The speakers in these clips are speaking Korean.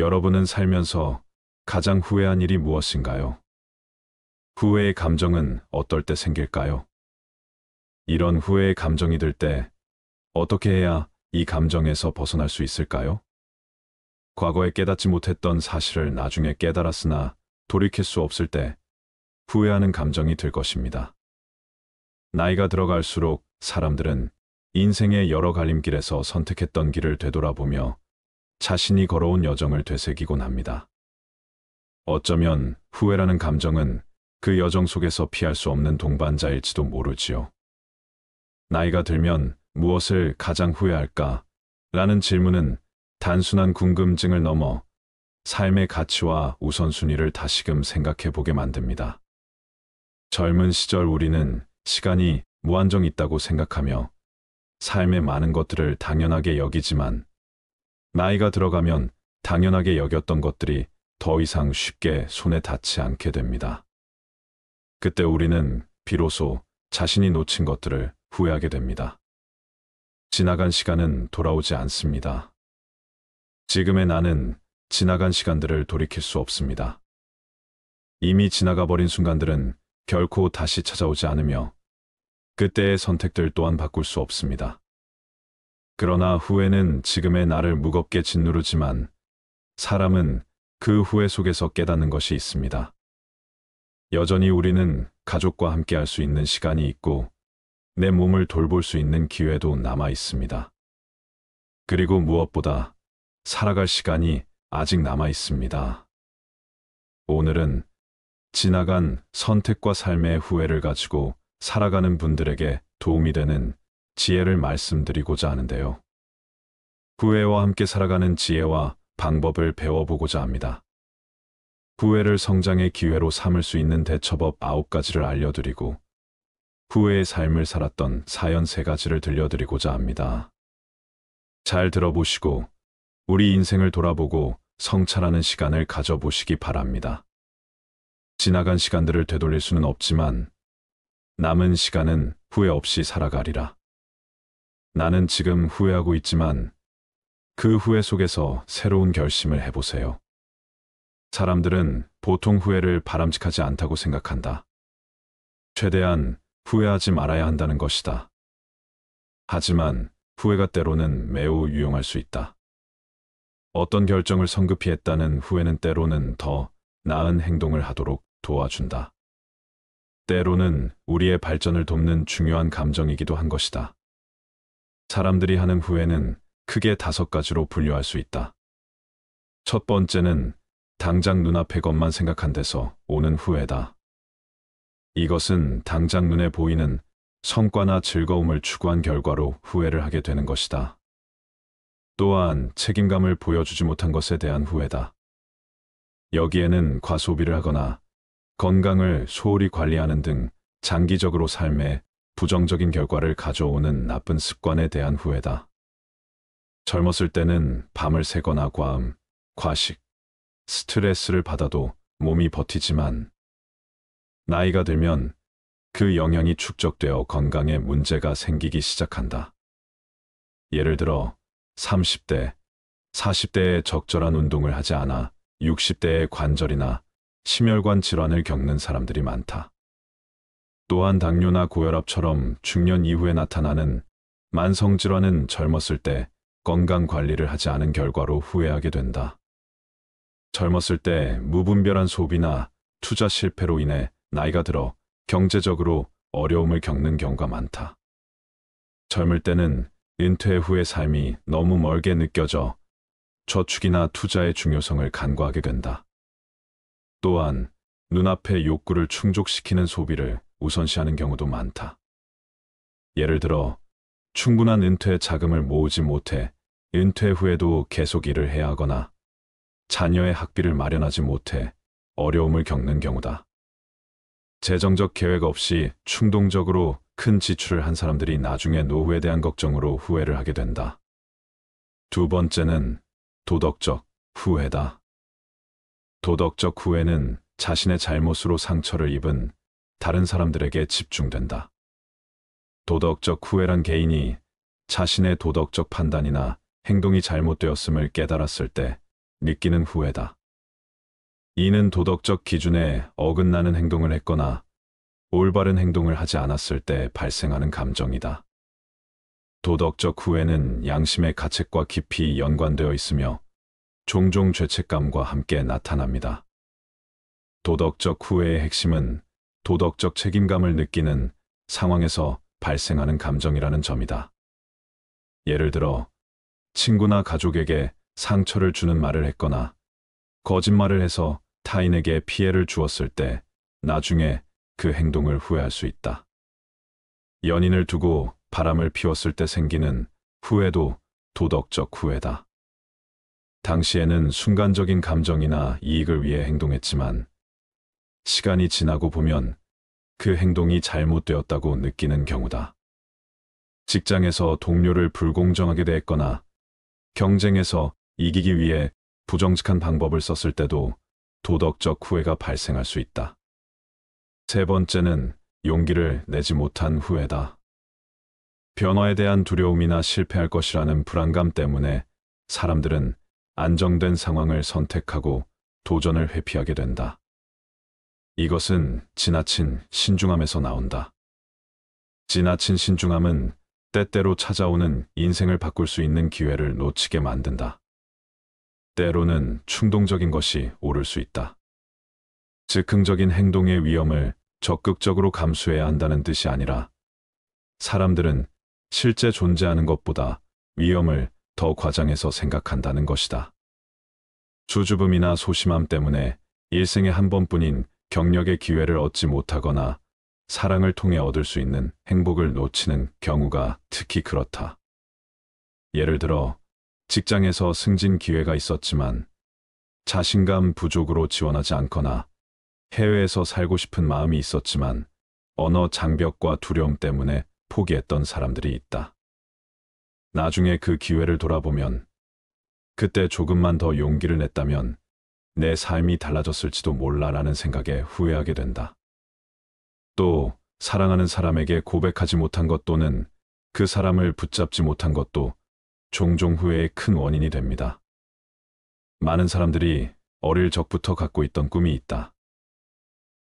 여러분은 살면서 가장 후회한 일이 무엇인가요? 후회의 감정은 어떨 때 생길까요? 이런 후회의 감정이 들 때 어떻게 해야 이 감정에서 벗어날 수 있을까요? 과거에 깨닫지 못했던 사실을 나중에 깨달았으나 돌이킬 수 없을 때 후회하는 감정이 들 것입니다. 나이가 들어갈수록 사람들은 인생의 여러 갈림길에서 선택했던 길을 되돌아보며 자신이 걸어온 여정을 되새기곤 합니다. 어쩌면 후회라는 감정은 그 여정 속에서 피할 수 없는 동반자일지도 모르지요. 나이가 들면 무엇을 가장 후회할까? 라는 질문은 단순한 궁금증을 넘어 삶의 가치와 우선순위를 다시금 생각해 보게 만듭니다. 젊은 시절 우리는 시간이 무한정 있다고 생각하며 삶의 많은 것들을 당연하게 여기지만 나이가 들어가면 당연하게 여겼던 것들이 더 이상 쉽게 손에 닿지 않게 됩니다. 그때 우리는 비로소 자신이 놓친 것들을 후회하게 됩니다. 지나간 시간은 돌아오지 않습니다. 지금의 나는 지나간 시간들을 돌이킬 수 없습니다. 이미 지나가 버린 순간들은 결코 다시 찾아오지 않으며 그때의 선택들 또한 바꿀 수 없습니다. 그러나 후회는 지금의 나를 무겁게 짓누르지만 사람은 그 후회 속에서 깨닫는 것이 있습니다. 여전히 우리는 가족과 함께 할 수 있는 시간이 있고 내 몸을 돌볼 수 있는 기회도 남아 있습니다. 그리고 무엇보다 살아갈 시간이 아직 남아 있습니다. 오늘은 지나간 선택과 삶의 후회를 가지고 살아가는 분들에게 도움이 되는 지혜를 말씀드리고자 하는데요. 후회와 함께 살아가는 지혜와 방법을 배워보고자 합니다. 후회를 성장의 기회로 삼을 수 있는 대처법 9가지를 알려드리고 후회의 삶을 살았던 사연 3가지를 들려드리고자 합니다. 잘 들어보시고 우리 인생을 돌아보고 성찰하는 시간을 가져보시기 바랍니다. 지나간 시간들을 되돌릴 수는 없지만 남은 시간은 후회 없이 살아가리라. 나는 지금 후회하고 있지만 그 후회 속에서 새로운 결심을 해보세요. 사람들은 보통 후회를 바람직하지 않다고 생각한다. 최대한 후회하지 말아야 한다는 것이다. 하지만 후회가 때로는 매우 유용할 수 있다. 어떤 결정을 성급히 했다는 후회는 때로는 더 나은 행동을 하도록 도와준다. 때로는 우리의 발전을 돕는 중요한 감정이기도 한 것이다. 사람들이 하는 후회는 크게 5가지로 분류할 수 있다. 첫 번째는 당장 눈앞의 것만 생각한 데서 오는 후회다. 이것은 당장 눈에 보이는 성과나 즐거움을 추구한 결과로 후회를 하게 되는 것이다. 또한 책임감을 보여주지 못한 것에 대한 후회다. 여기에는 과소비를 하거나 건강을 소홀히 관리하는 등 장기적으로 삶에 부정적인 결과를 가져오는 나쁜 습관에 대한 후회다. 젊었을 때는 밤을 새거나 과음, 과식, 스트레스를 받아도 몸이 버티지만 나이가 들면 그 영향이 축적되어 건강에 문제가 생기기 시작한다. 예를 들어 30대, 40대에 적절한 운동을 하지 않아 60대의 관절이나 심혈관 질환을 겪는 사람들이 많다. 또한 당뇨나 고혈압처럼 중년 이후에 나타나는 만성질환은 젊었을 때 건강 관리를 하지 않은 결과로 후회하게 된다. 젊었을 때 무분별한 소비나 투자 실패로 인해 나이가 들어 경제적으로 어려움을 겪는 경우가 많다. 젊을 때는 은퇴 후의 삶이 너무 멀게 느껴져 저축이나 투자의 중요성을 간과하게 된다. 또한 눈앞의 욕구를 충족시키는 소비를 우선시하는 경우도 많다. 예를 들어 충분한 은퇴 자금을 모으지 못해 은퇴 후에도 계속 일을 해야 하거나 자녀의 학비를 마련하지 못해 어려움을 겪는 경우다. 재정적 계획 없이 충동적으로 큰 지출을 한 사람들이 나중에 노후에 대한 걱정으로 후회를 하게 된다. 두 번째는 도덕적 후회다. 도덕적 후회는 자신의 잘못으로 상처를 입은 다른 사람들에게 집중된다. 도덕적 후회란 개인이 자신의 도덕적 판단이나 행동이 잘못되었음을 깨달았을 때 느끼는 후회다. 이는 도덕적 기준에 어긋나는 행동을 했거나 올바른 행동을 하지 않았을 때 발생하는 감정이다. 도덕적 후회는 양심의 가책과 깊이 연관되어 있으며 종종 죄책감과 함께 나타납니다. 도덕적 후회의 핵심은 도덕적 책임감을 느끼는 상황에서 발생하는 감정이라는 점이다. 예를 들어, 친구나 가족에게 상처를 주는 말을 했거나 거짓말을 해서 타인에게 피해를 주었을 때 나중에 그 행동을 후회할 수 있다. 연인을 두고 바람을 피웠을 때 생기는 후회도 도덕적 후회다. 당시에는 순간적인 감정이나 이익을 위해 행동했지만 시간이 지나고 보면 그 행동이 잘못되었다고 느끼는 경우다. 직장에서 동료를 불공정하게 대했거나 경쟁에서 이기기 위해 부정직한 방법을 썼을 때도 도덕적 후회가 발생할 수 있다. 세 번째는 용기를 내지 못한 후회다. 변화에 대한 두려움이나 실패할 것이라는 불안감 때문에 사람들은 안정된 상황을 선택하고 도전을 회피하게 된다. 이것은 지나친 신중함에서 나온다. 지나친 신중함은 때때로 찾아오는 인생을 바꿀 수 있는 기회를 놓치게 만든다. 때로는 충동적인 것이 옳을 수 있다. 즉흥적인 행동의 위험을 적극적으로 감수해야 한다는 뜻이 아니라 사람들은 실제 존재하는 것보다 위험을 더 과장해서 생각한다는 것이다. 주주음이나 소심함 때문에 일생에 한 번뿐인 경력의 기회를 얻지 못하거나 사랑을 통해 얻을 수 있는 행복을 놓치는 경우가 특히 그렇다. 예를 들어 직장에서 승진 기회가 있었지만 자신감 부족으로 지원하지 않거나 해외에서 살고 싶은 마음이 있었지만 언어 장벽과 두려움 때문에 포기했던 사람들이 있다. 나중에 그 기회를 돌아보면 그때 조금만 더 용기를 냈다면 내 삶이 달라졌을지도 몰라라는 생각에 후회하게 된다. 또 사랑하는 사람에게 고백하지 못한 것 또는 그 사람을 붙잡지 못한 것도 종종 후회의 큰 원인이 됩니다. 많은 사람들이 어릴 적부터 갖고 있던 꿈이 있다.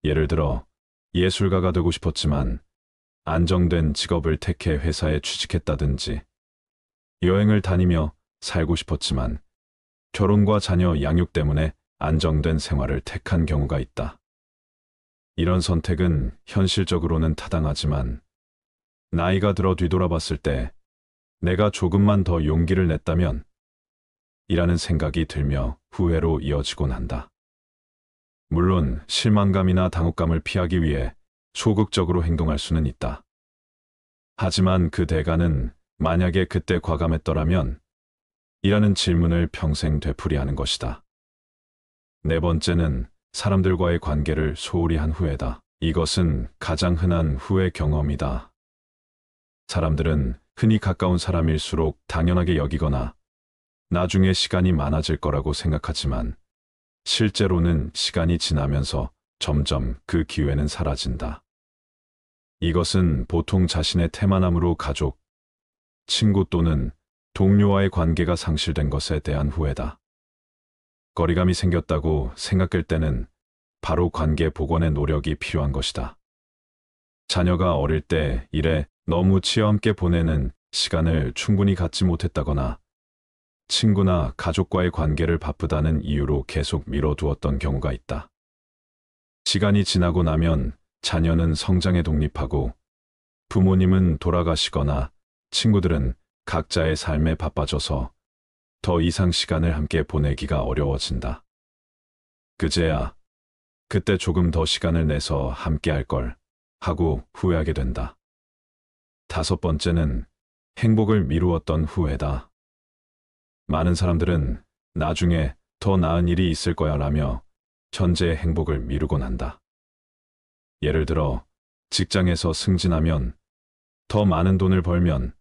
예를 들어 예술가가 되고 싶었지만 안정된 직업을 택해 회사에 취직했다든지 여행을 다니며 살고 싶었지만 결혼과 자녀 양육 때문에 안정된 생활을 택한 경우가 있다. 이런 선택은 현실적으로는 타당하지만 나이가 들어 뒤돌아봤을 때 내가 조금만 더 용기를 냈다면 이라는 생각이 들며 후회로 이어지곤 한다. 물론 실망감이나 당혹감을 피하기 위해 소극적으로 행동할 수는 있다. 하지만 그 대가는 만약에 그때 과감했더라면 이라는 질문을 평생 되풀이하는 것이다. 네 번째는 사람들과의 관계를 소홀히 한 후회다. 이것은 가장 흔한 후회 경험이다. 사람들은 흔히 가까운 사람일수록 당연하게 여기거나 나중에 시간이 많아질 거라고 생각하지만 실제로는 시간이 지나면서 점점 그 기회는 사라진다. 이것은 보통 자신의 태만함으로 가족, 친구 또는 동료와의 관계가 상실된 것에 대한 후회다. 거리감이 생겼다고 생각할 때는 바로 관계 복원의 노력이 필요한 것이다. 자녀가 어릴 때 일에 너무 치여 함께 보내는 시간을 충분히 갖지 못했다거나 친구나 가족과의 관계를 바쁘다는 이유로 계속 미뤄두었던 경우가 있다. 시간이 지나고 나면 자녀는 성장에 독립하고 부모님은 돌아가시거나 친구들은 각자의 삶에 바빠져서 더 이상 시간을 함께 보내기가 어려워진다. 그제야 그때 조금 더 시간을 내서 함께 할 걸 하고 후회하게 된다. 다섯 번째는 행복을 미루었던 후회다. 많은 사람들은 나중에 더 나은 일이 있을 거야 라며 현재의 행복을 미루곤 한다. 예를 들어 직장에서 승진하면 더 많은 돈을 벌면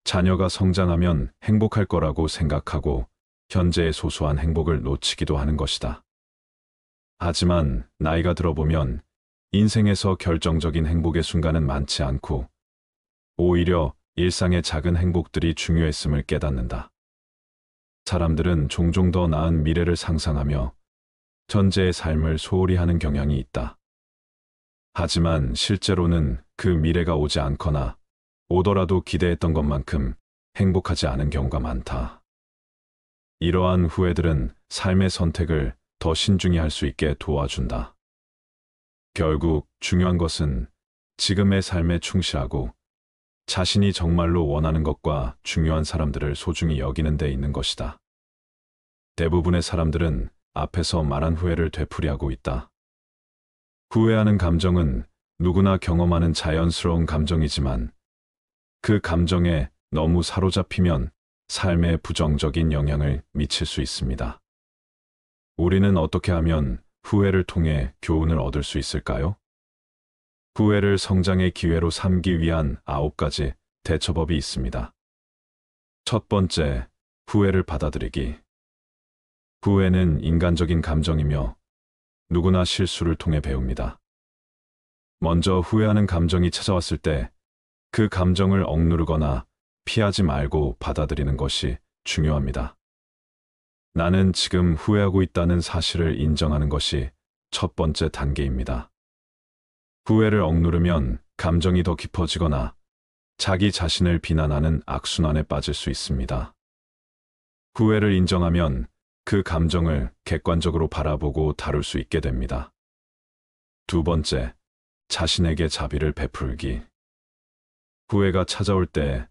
자녀가 성장하면 행복할 거라고 생각하고 현재의 소소한 행복을 놓치기도 하는 것이다. 하지만 나이가 들어보면 인생에서 결정적인 행복의 순간은 많지 않고 오히려 일상의 작은 행복들이 중요했음을 깨닫는다. 사람들은 종종 더 나은 미래를 상상하며 현재의 삶을 소홀히 하는 경향이 있다. 하지만 실제로는 그 미래가 오지 않거나 오더라도 기대했던 것만큼 행복하지 않은 경우가 많다. 이러한 후회들은 삶의 선택을 더 신중히 할 수 있게 도와준다. 결국 중요한 것은 지금의 삶에 충실하고 자신이 정말로 원하는 것과 중요한 사람들을 소중히 여기는 데 있는 것이다. 대부분의 사람들은 앞에서 말한 후회를 되풀이하고 있다. 후회하는 감정은 누구나 경험하는 자연스러운 감정이지만 그 감정에 너무 사로잡히면 삶에 부정적인 영향을 미칠 수 있습니다. 우리는 어떻게 하면 후회를 통해 교훈을 얻을 수 있을까요? 후회를 성장의 기회로 삼기 위한 9가지 대처법이 있습니다. 첫 번째, 후회를 받아들이기. 후회는 인간적인 감정이며 누구나 실수를 통해 배웁니다. 먼저 후회하는 감정이 찾아왔을 때 그 감정을 억누르거나 피하지 말고 받아들이는 것이 중요합니다. 나는 지금 후회하고 있다는 사실을 인정하는 것이 첫 번째 단계입니다. 후회를 억누르면 감정이 더 깊어지거나 자기 자신을 비난하는 악순환에 빠질 수 있습니다. 후회를 인정하면 그 감정을 객관적으로 바라보고 다룰 수 있게 됩니다. 두 번째, 자신에게 자비를 베풀기. 후회가 찾아올 때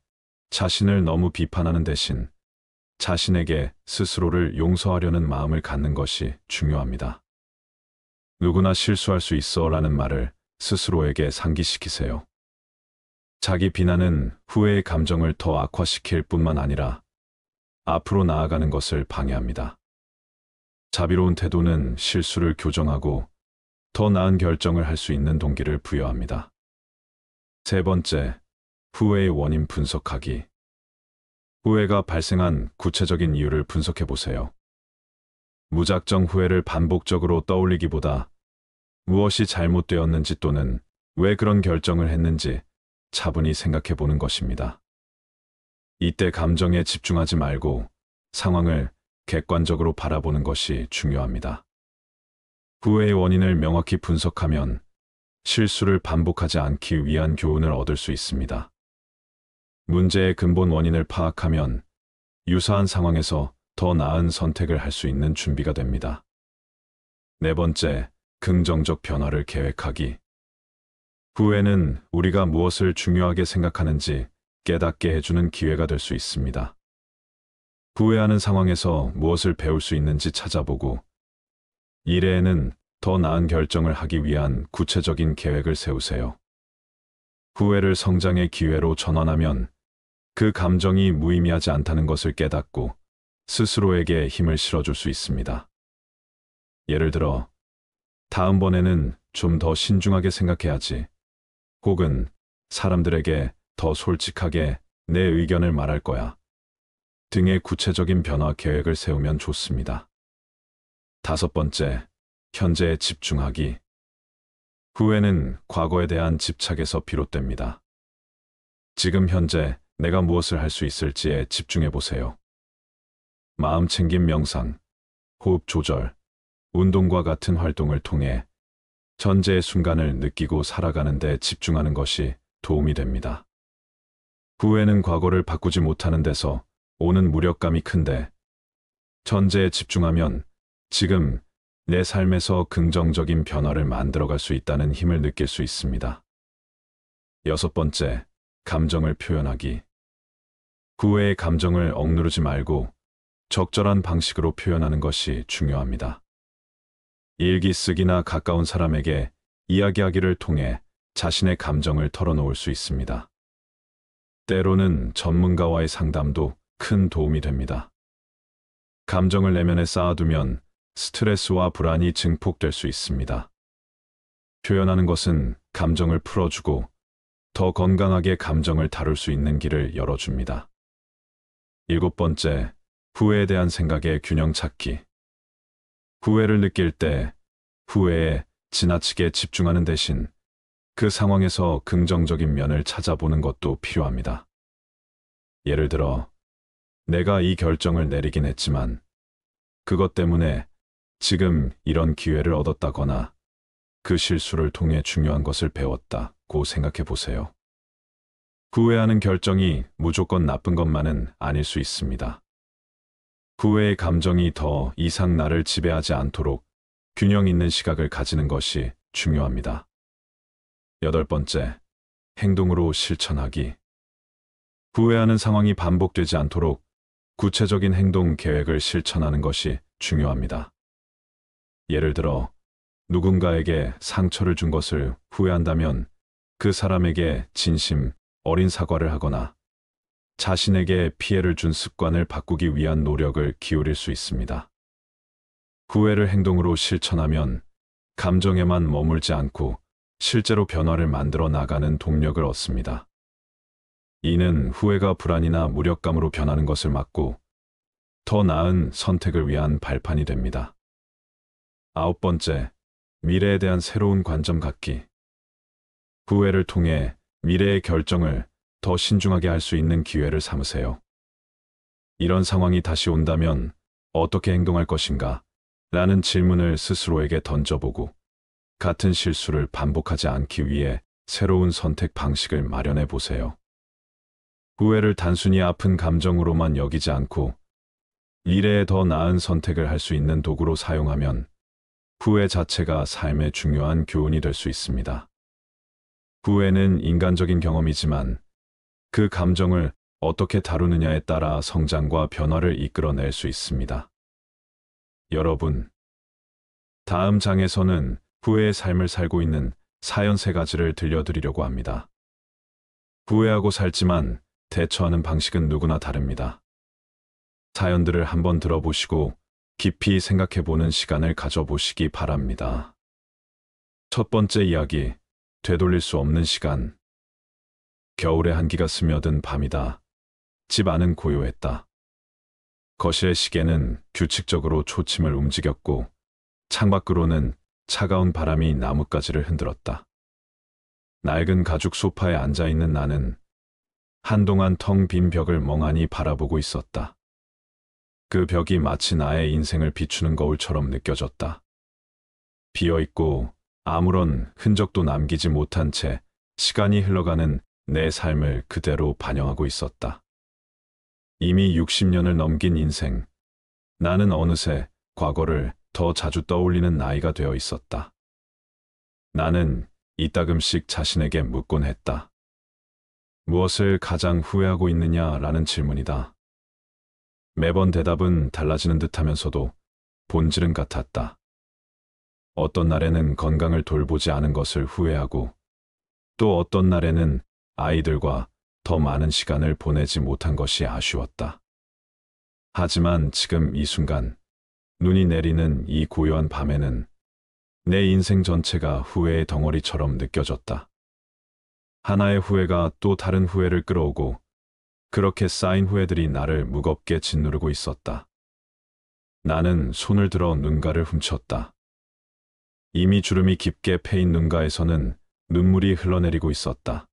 자신을 너무 비판하는 대신 자신에게 스스로를 용서하려는 마음을 갖는 것이 중요합니다. 누구나 실수할 수 있어 라는 말을 스스로에게 상기시키세요. 자기 비난은 후회의 감정을 더 악화시킬 뿐만 아니라 앞으로 나아가는 것을 방해합니다. 자비로운 태도는 실수를 교정하고 더 나은 결정을 할 수 있는 동기를 부여합니다. 세 번째, 후회의 원인 분석하기. 후회가 발생한 구체적인 이유를 분석해 보세요. 무작정 후회를 반복적으로 떠올리기보다 무엇이 잘못되었는지 또는 왜 그런 결정을 했는지 차분히 생각해 보는 것입니다. 이때 감정에 집중하지 말고 상황을 객관적으로 바라보는 것이 중요합니다. 후회의 원인을 명확히 분석하면 실수를 반복하지 않기 위한 교훈을 얻을 수 있습니다. 문제의 근본 원인을 파악하면 유사한 상황에서 더 나은 선택을 할 수 있는 준비가 됩니다. 네 번째, 긍정적 변화를 계획하기. 후회는 우리가 무엇을 중요하게 생각하는지 깨닫게 해주는 기회가 될 수 있습니다. 후회하는 상황에서 무엇을 배울 수 있는지 찾아보고 미래에는 더 나은 결정을 하기 위한 구체적인 계획을 세우세요. 후회를 성장의 기회로 전환하면 그 감정이 무의미하지 않다는 것을 깨닫고 스스로에게 힘을 실어줄 수 있습니다. 예를 들어, 다음번에는 좀 더 신중하게 생각해야지, 혹은 사람들에게 더 솔직하게 내 의견을 말할 거야 등의 구체적인 변화 계획을 세우면 좋습니다. 다섯 번째, 현재에 집중하기. 후회는 과거에 대한 집착에서 비롯됩니다. 지금 현재 내가 무엇을 할 수 있을지에 집중해 보세요. 마음 챙김 명상, 호흡 조절, 운동과 같은 활동을 통해 현재의 순간을 느끼고 살아가는 데 집중하는 것이 도움이 됩니다. 후회는 과거를 바꾸지 못하는 데서 오는 무력감이 큰데 현재에 집중하면 지금 내 삶에서 긍정적인 변화를 만들어갈 수 있다는 힘을 느낄 수 있습니다. 여섯 번째, 감정을 표현하기. 후회의 감정을 억누르지 말고 적절한 방식으로 표현하는 것이 중요합니다. 일기 쓰기나 가까운 사람에게 이야기하기를 통해 자신의 감정을 털어놓을 수 있습니다. 때로는 전문가와의 상담도 큰 도움이 됩니다. 감정을 내면에 쌓아두면 스트레스와 불안이 증폭될 수 있습니다. 표현하는 것은 감정을 풀어주고 더 건강하게 감정을 다룰 수 있는 길을 열어줍니다. 일곱 번째, 후회에 대한 생각의 균형 찾기. 후회를 느낄 때 후회에 지나치게 집중하는 대신 그 상황에서 긍정적인 면을 찾아보는 것도 필요합니다. 예를 들어, 내가 이 결정을 내리긴 했지만 그것 때문에 지금 이런 기회를 얻었다거나 그 실수를 통해 중요한 것을 배웠다고 생각해 보세요. 후회하는 결정이 무조건 나쁜 것만은 아닐 수 있습니다. 후회의 감정이 더 이상 나를 지배하지 않도록 균형 있는 시각을 가지는 것이 중요합니다. 8번째, 행동으로 실천하기. 후회하는 상황이 반복되지 않도록 구체적인 행동 계획을 실천하는 것이 중요합니다. 예를 들어, 누군가에게 상처를 준 것을 후회한다면 그 사람에게 진심 어린 사과를 하거나 자신에게 피해를 준 습관을 바꾸기 위한 노력을 기울일 수 있습니다. 후회를 행동으로 실천하면 감정에만 머물지 않고 실제로 변화를 만들어 나가는 동력을 얻습니다. 이는 후회가 불안이나 무력감으로 변하는 것을 막고 더 나은 선택을 위한 발판이 됩니다. 9번째, 미래에 대한 새로운 관점 갖기. 후회를 통해 미래의 결정을 더 신중하게 할 수 있는 기회를 삼으세요. 이런 상황이 다시 온다면 어떻게 행동할 것인가? 라는 질문을 스스로에게 던져보고 같은 실수를 반복하지 않기 위해 새로운 선택 방식을 마련해 보세요. 후회를 단순히 아픈 감정으로만 여기지 않고 미래에 더 나은 선택을 할 수 있는 도구로 사용하면 후회 자체가 삶의 중요한 교훈이 될 수 있습니다. 후회는 인간적인 경험이지만 그 감정을 어떻게 다루느냐에 따라 성장과 변화를 이끌어낼 수 있습니다. 여러분, 다음 장에서는 후회의 삶을 살고 있는 사연 3가지를 들려드리려고 합니다. 후회하고 살지만 대처하는 방식은 누구나 다릅니다. 사연들을 한번 들어보시고 깊이 생각해보는 시간을 가져보시기 바랍니다. 첫 번째 이야기, 되돌릴 수 없는 시간. 겨울의 한기가 스며든 밤이다. 집 안은 고요했다. 거실의 시계는 규칙적으로 초침을 움직였고 창밖으로는 차가운 바람이 나뭇가지를 흔들었다. 낡은 가죽 소파에 앉아있는 나는 한동안 텅 빈 벽을 멍하니 바라보고 있었다. 그 벽이 마치 나의 인생을 비추는 거울처럼 느껴졌다. 비어있고 아무런 흔적도 남기지 못한 채 시간이 흘러가는 내 삶을 그대로 반영하고 있었다. 이미 60년을 넘긴 인생, 나는 어느새 과거를 더 자주 떠올리는 나이가 되어 있었다. 나는 이따금씩 자신에게 묻곤 했다. 무엇을 가장 후회하고 있느냐라는 질문이다. 매번 대답은 달라지는 듯하면서도 본질은 같았다. 어떤 날에는 건강을 돌보지 않은 것을 후회하고 또 어떤 날에는 아이들과 더 많은 시간을 보내지 못한 것이 아쉬웠다. 하지만 지금 이 순간, 눈이 내리는 이 고요한 밤에는 내 인생 전체가 후회의 덩어리처럼 느껴졌다. 하나의 후회가 또 다른 후회를 끌어오고 그렇게 쌓인 후회들이 나를 무겁게 짓누르고 있었다. 나는 손을 들어 눈가를 훔쳤다. 이미 주름이 깊게 패인 눈가에서는 눈물이 흘러내리고 있었다.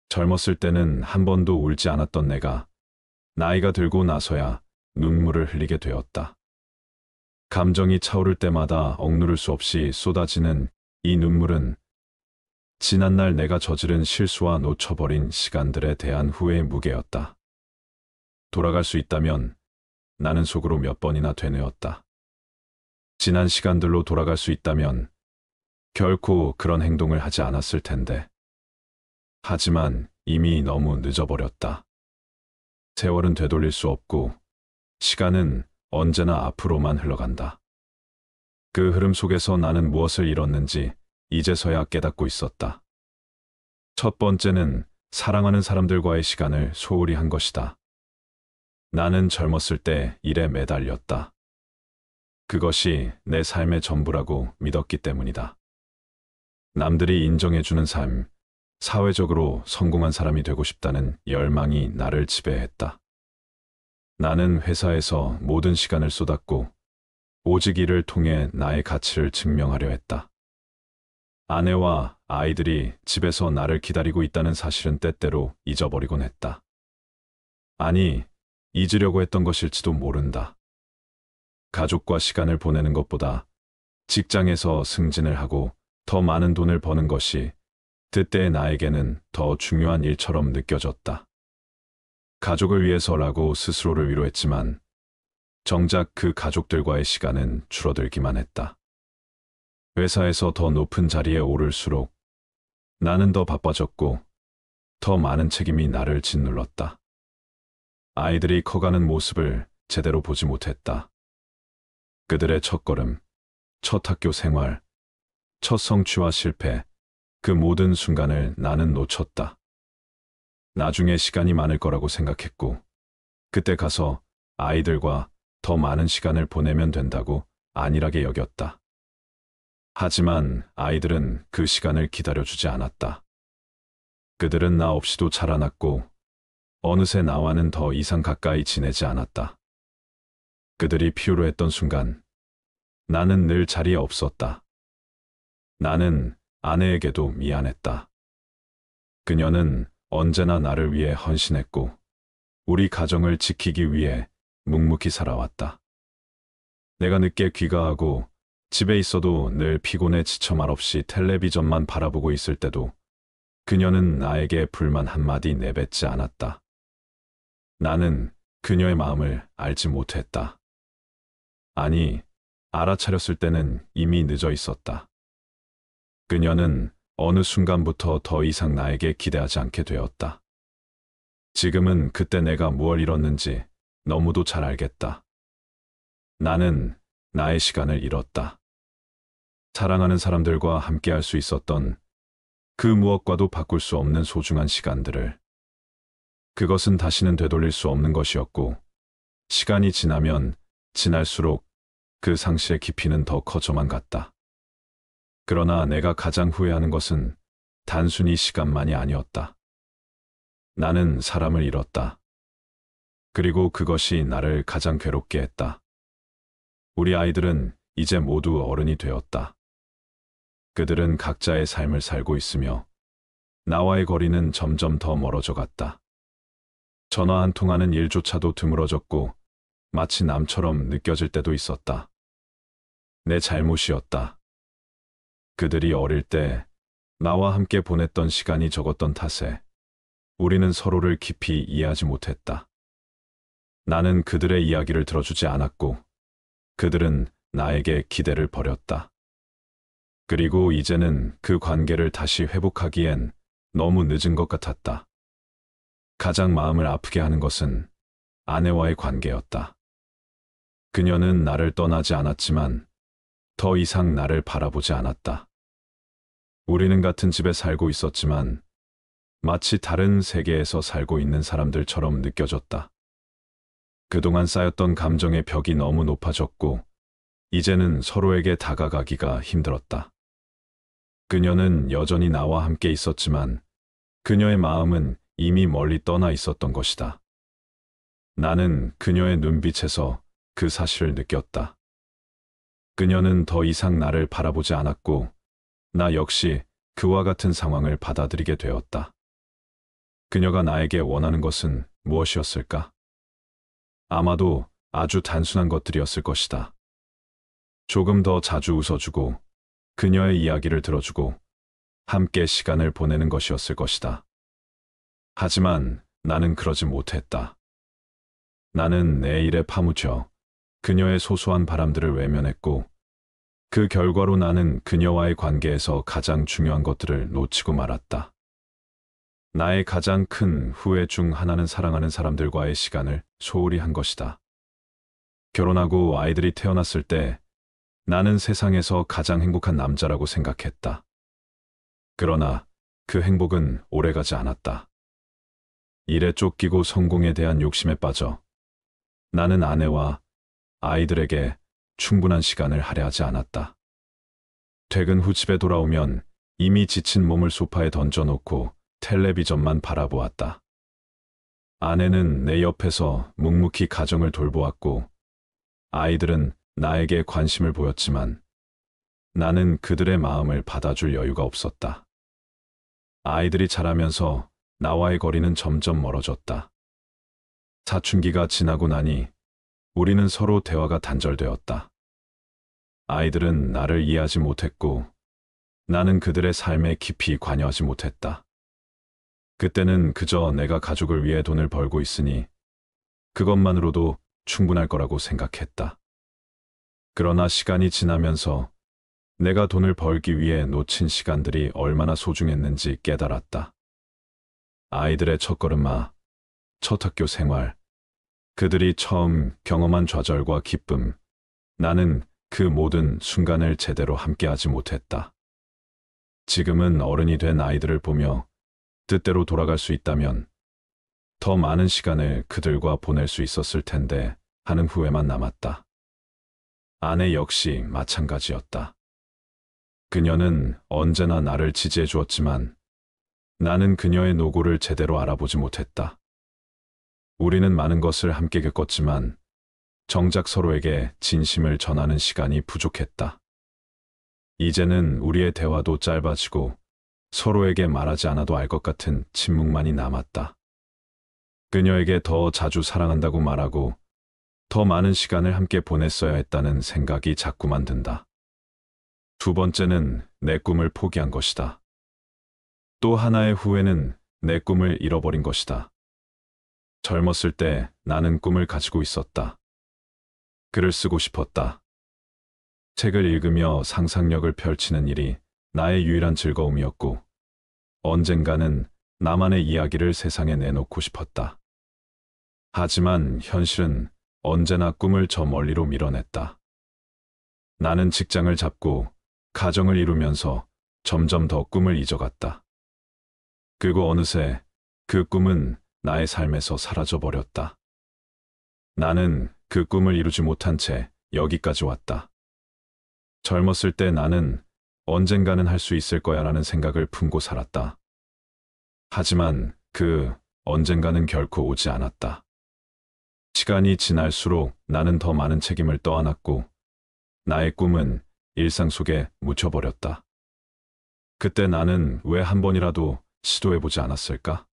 젊었을 때는 한 번도 울지 않았던 내가 나이가 들고 나서야 눈물을 흘리게 되었다. 감정이 차오를 때마다 억누를 수 없이 쏟아지는 이 눈물은 지난날 내가 저지른 실수와 놓쳐버린 시간들에 대한 후회의 무게였다. 돌아갈 수 있다면 나는 속으로 몇 번이나 되뇌었다. 지난 시간들로 돌아갈 수 있다면 결코 그런 행동을 하지 않았을 텐데. 하지만 이미 너무 늦어버렸다. 세월은 되돌릴 수 없고 시간은 언제나 앞으로만 흘러간다. 그 흐름 속에서 나는 무엇을 잃었는지 이제서야 깨닫고 있었다. 첫 번째는 사랑하는 사람들과의 시간을 소홀히 한 것이다. 나는 젊었을 때 일에 매달렸다. 그것이 내 삶의 전부라고 믿었기 때문이다. 남들이 인정해주는 삶, 사회적으로 성공한 사람이 되고 싶다는 열망이 나를 지배했다. 나는 회사에서 모든 시간을 쏟았고 오직 이를 통해 나의 가치를 증명하려 했다. 아내와 아이들이 집에서 나를 기다리고 있다는 사실은 때때로 잊어버리곤 했다. 아니, 잊으려고 했던 것일지도 모른다. 가족과 시간을 보내는 것보다 직장에서 승진을 하고 더 많은 돈을 버는 것이 그때의 나에게는 더 중요한 일처럼 느껴졌다. 가족을 위해서라고 스스로를 위로했지만 정작 그 가족들과의 시간은 줄어들기만 했다. 회사에서 더 높은 자리에 오를수록 나는 더 바빠졌고 더 많은 책임이 나를 짓눌렀다. 아이들이 커가는 모습을 제대로 보지 못했다. 그들의 첫걸음, 첫 학교 생활, 첫 성취와 실패, 그 모든 순간을 나는 놓쳤다. 나중에 시간이 많을 거라고 생각했고, 그때 가서 아이들과 더 많은 시간을 보내면 된다고 안일하게 여겼다. 하지만 아이들은 그 시간을 기다려주지 않았다. 그들은 나 없이도 자라났고, 어느새 나와는 더 이상 가까이 지내지 않았다. 그들이 필요로 했던 순간, 나는 늘 자리에 없었다. 나는 아내에게도 미안했다. 그녀는 언제나 나를 위해 헌신했고, 우리 가정을 지키기 위해 묵묵히 살아왔다. 내가 늦게 귀가하고 집에 있어도 늘 피곤해 지쳐 말없이 텔레비전만 바라보고 있을 때도 그녀는 나에게 불만 한마디 내뱉지 않았다. 나는 그녀의 마음을 알지 못했다. 아니, 알아차렸을 때는 이미 늦어 있었다. 그녀는 어느 순간부터 더 이상 나에게 기대하지 않게 되었다. 지금은 그때 내가 무엇을 잃었는지 너무도 잘 알겠다. 나는 나의 시간을 잃었다. 사랑하는 사람들과 함께할 수 있었던 그 무엇과도 바꿀 수 없는 소중한 시간들을. 그것은 다시는 되돌릴 수 없는 것이었고, 시간이 지나면 지날수록 그 상실의 깊이는 더 커져만 갔다. 그러나 내가 가장 후회하는 것은 단순히 시간만이 아니었다. 나는 사람을 잃었다. 그리고 그것이 나를 가장 괴롭게 했다. 우리 아이들은 이제 모두 어른이 되었다. 그들은 각자의 삶을 살고 있으며 나와의 거리는 점점 더 멀어져 갔다. 전화 한 통하는 일조차도 드물어졌고 마치 남처럼 느껴질 때도 있었다. 내 잘못이었다. 그들이 어릴 때 나와 함께 보냈던 시간이 적었던 탓에 우리는 서로를 깊이 이해하지 못했다. 나는 그들의 이야기를 들어주지 않았고 그들은 나에게 기대를 버렸다. 그리고 이제는 그 관계를 다시 회복하기엔 너무 늦은 것 같았다. 가장 마음을 아프게 하는 것은 아내와의 관계였다. 그녀는 나를 떠나지 않았지만 더 이상 나를 바라보지 않았다. 우리는 같은 집에 살고 있었지만 마치 다른 세계에서 살고 있는 사람들처럼 느껴졌다. 그동안 쌓였던 감정의 벽이 너무 높아졌고 이제는 서로에게 다가가기가 힘들었다. 그녀는 여전히 나와 함께 있었지만 그녀의 마음은 이미 멀리 떠나 있었던 것이다. 나는 그녀의 눈빛에서 그 사실을 느꼈다. 그녀는 더 이상 나를 바라보지 않았고 나 역시 그와 같은 상황을 받아들이게 되었다. 그녀가 나에게 원하는 것은 무엇이었을까? 아마도 아주 단순한 것들이었을 것이다. 조금 더 자주 웃어주고 그녀의 이야기를 들어주고 함께 시간을 보내는 것이었을 것이다. 하지만 나는 그러지 못했다. 나는 내 일에 파묻혀 그녀의 소소한 바람들을 외면했고 그 결과로 나는 그녀와의 관계에서 가장 중요한 것들을 놓치고 말았다. 나의 가장 큰 후회 중 하나는 사랑하는 사람들과의 시간을 소홀히 한 것이다. 결혼하고 아이들이 태어났을 때 나는 세상에서 가장 행복한 남자라고 생각했다. 그러나 그 행복은 오래가지 않았다. 일에 쫓기고 성공에 대한 욕심에 빠져 나는 아내와 아이들에게 충분한 시간을 할애하지 않았다. 퇴근 후 집에 돌아오면 이미 지친 몸을 소파에 던져놓고 텔레비전만 바라보았다. 아내는 내 옆에서 묵묵히 가정을 돌보았고 아이들은 나에게 관심을 보였지만 나는 그들의 마음을 받아줄 여유가 없었다. 아이들이 자라면서 나와의 거리는 점점 멀어졌다. 사춘기가 지나고 나니 우리는 서로 대화가 단절되었다. 아이들은 나를 이해하지 못했고 나는 그들의 삶에 깊이 관여하지 못했다. 그때는 그저 내가 가족을 위해 돈을 벌고 있으니 그것만으로도 충분할 거라고 생각했다. 그러나 시간이 지나면서 내가 돈을 벌기 위해 놓친 시간들이 얼마나 소중했는지 깨달았다. 아이들의 첫걸음마, 첫 학교 생활, 그들이 처음 경험한 좌절과 기쁨, 나는 그 모든 순간을 제대로 함께하지 못했다. 지금은 어른이 된 아이들을 보며 뜻대로 돌아갈 수 있다면 더 많은 시간을 그들과 보낼 수 있었을 텐데 하는 후회만 남았다. 아내 역시 마찬가지였다. 그녀는 언제나 나를 지지해 주었지만 나는 그녀의 노고를 제대로 알아보지 못했다. 우리는 많은 것을 함께 겪었지만 정작 서로에게 진심을 전하는 시간이 부족했다. 이제는 우리의 대화도 짧아지고 서로에게 말하지 않아도 알 것 같은 침묵만이 남았다. 그녀에게 더 자주 사랑한다고 말하고 더 많은 시간을 함께 보냈어야 했다는 생각이 자꾸만 든다. 두 번째는 내 꿈을 포기한 것이다. 또 하나의 후회는 내 꿈을 잃어버린 것이다. 젊었을 때 나는 꿈을 가지고 있었다. 글을 쓰고 싶었다. 책을 읽으며 상상력을 펼치는 일이 나의 유일한 즐거움이었고 언젠가는 나만의 이야기를 세상에 내놓고 싶었다. 하지만 현실은 언제나 꿈을 저 멀리로 밀어냈다. 나는 직장을 잡고 가정을 이루면서 점점 더 꿈을 잊어갔다. 그리고 어느새 그 꿈은 나의 삶에서 사라져버렸다. 나는 그 꿈을 이루지 못한 채 여기까지 왔다. 젊었을 때 나는 언젠가는 할 수 있을 거야라는 생각을 품고 살았다. 하지만 그 언젠가는 결코 오지 않았다. 시간이 지날수록 나는 더 많은 책임을 떠안았고 나의 꿈은 일상 속에 묻혀버렸다. 그때 나는 왜 한 번이라도 시도해보지 않았을까?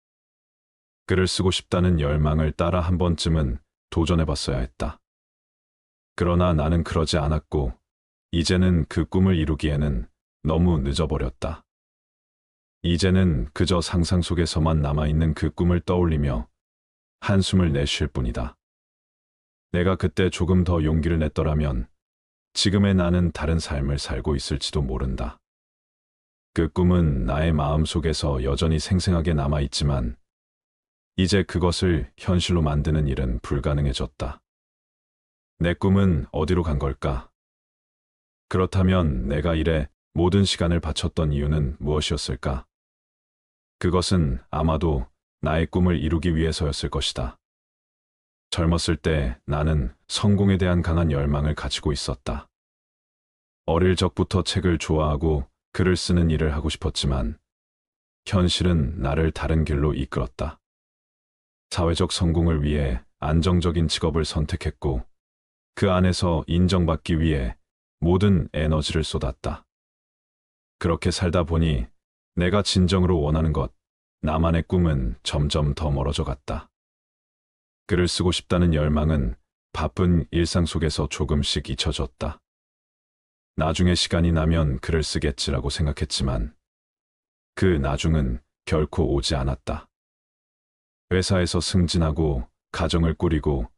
글을 쓰고 싶다는 열망을 따라 한 번쯤은 도전해봤어야 했다. 그러나 나는 그러지 않았고 이제는 그 꿈을 이루기에는 너무 늦어버렸다. 이제는 그저 상상 속에서만 남아있는 그 꿈을 떠올리며 한숨을 내쉴 뿐이다. 내가 그때 조금 더 용기를 냈더라면 지금의 나는 다른 삶을 살고 있을지도 모른다. 그 꿈은 나의 마음 속에서 여전히 생생하게 남아있지만 이제 그것을 현실로 만드는 일은 불가능해졌다. 내 꿈은 어디로 간 걸까? 그렇다면 내가 일에 모든 시간을 바쳤던 이유는 무엇이었을까? 그것은 아마도 나의 꿈을 이루기 위해서였을 것이다. 젊었을 때 나는 성공에 대한 강한 열망을 가지고 있었다. 어릴 적부터 책을 좋아하고 글을 쓰는 일을 하고 싶었지만 현실은 나를 다른 길로 이끌었다. 사회적 성공을 위해 안정적인 직업을 선택했고 그 안에서 인정받기 위해 모든 에너지를 쏟았다. 그렇게 살다 보니 내가 진정으로 원하는 것, 나만의 꿈은 점점 더 멀어져 갔다. 글을 쓰고 싶다는 열망은 바쁜 일상 속에서 조금씩 잊혀졌다. 나중에 시간이 나면 글을 쓰겠지라고 생각했지만 그 나중은 결코 오지 않았다. 회사에서 승진하고 가정을 꾸리고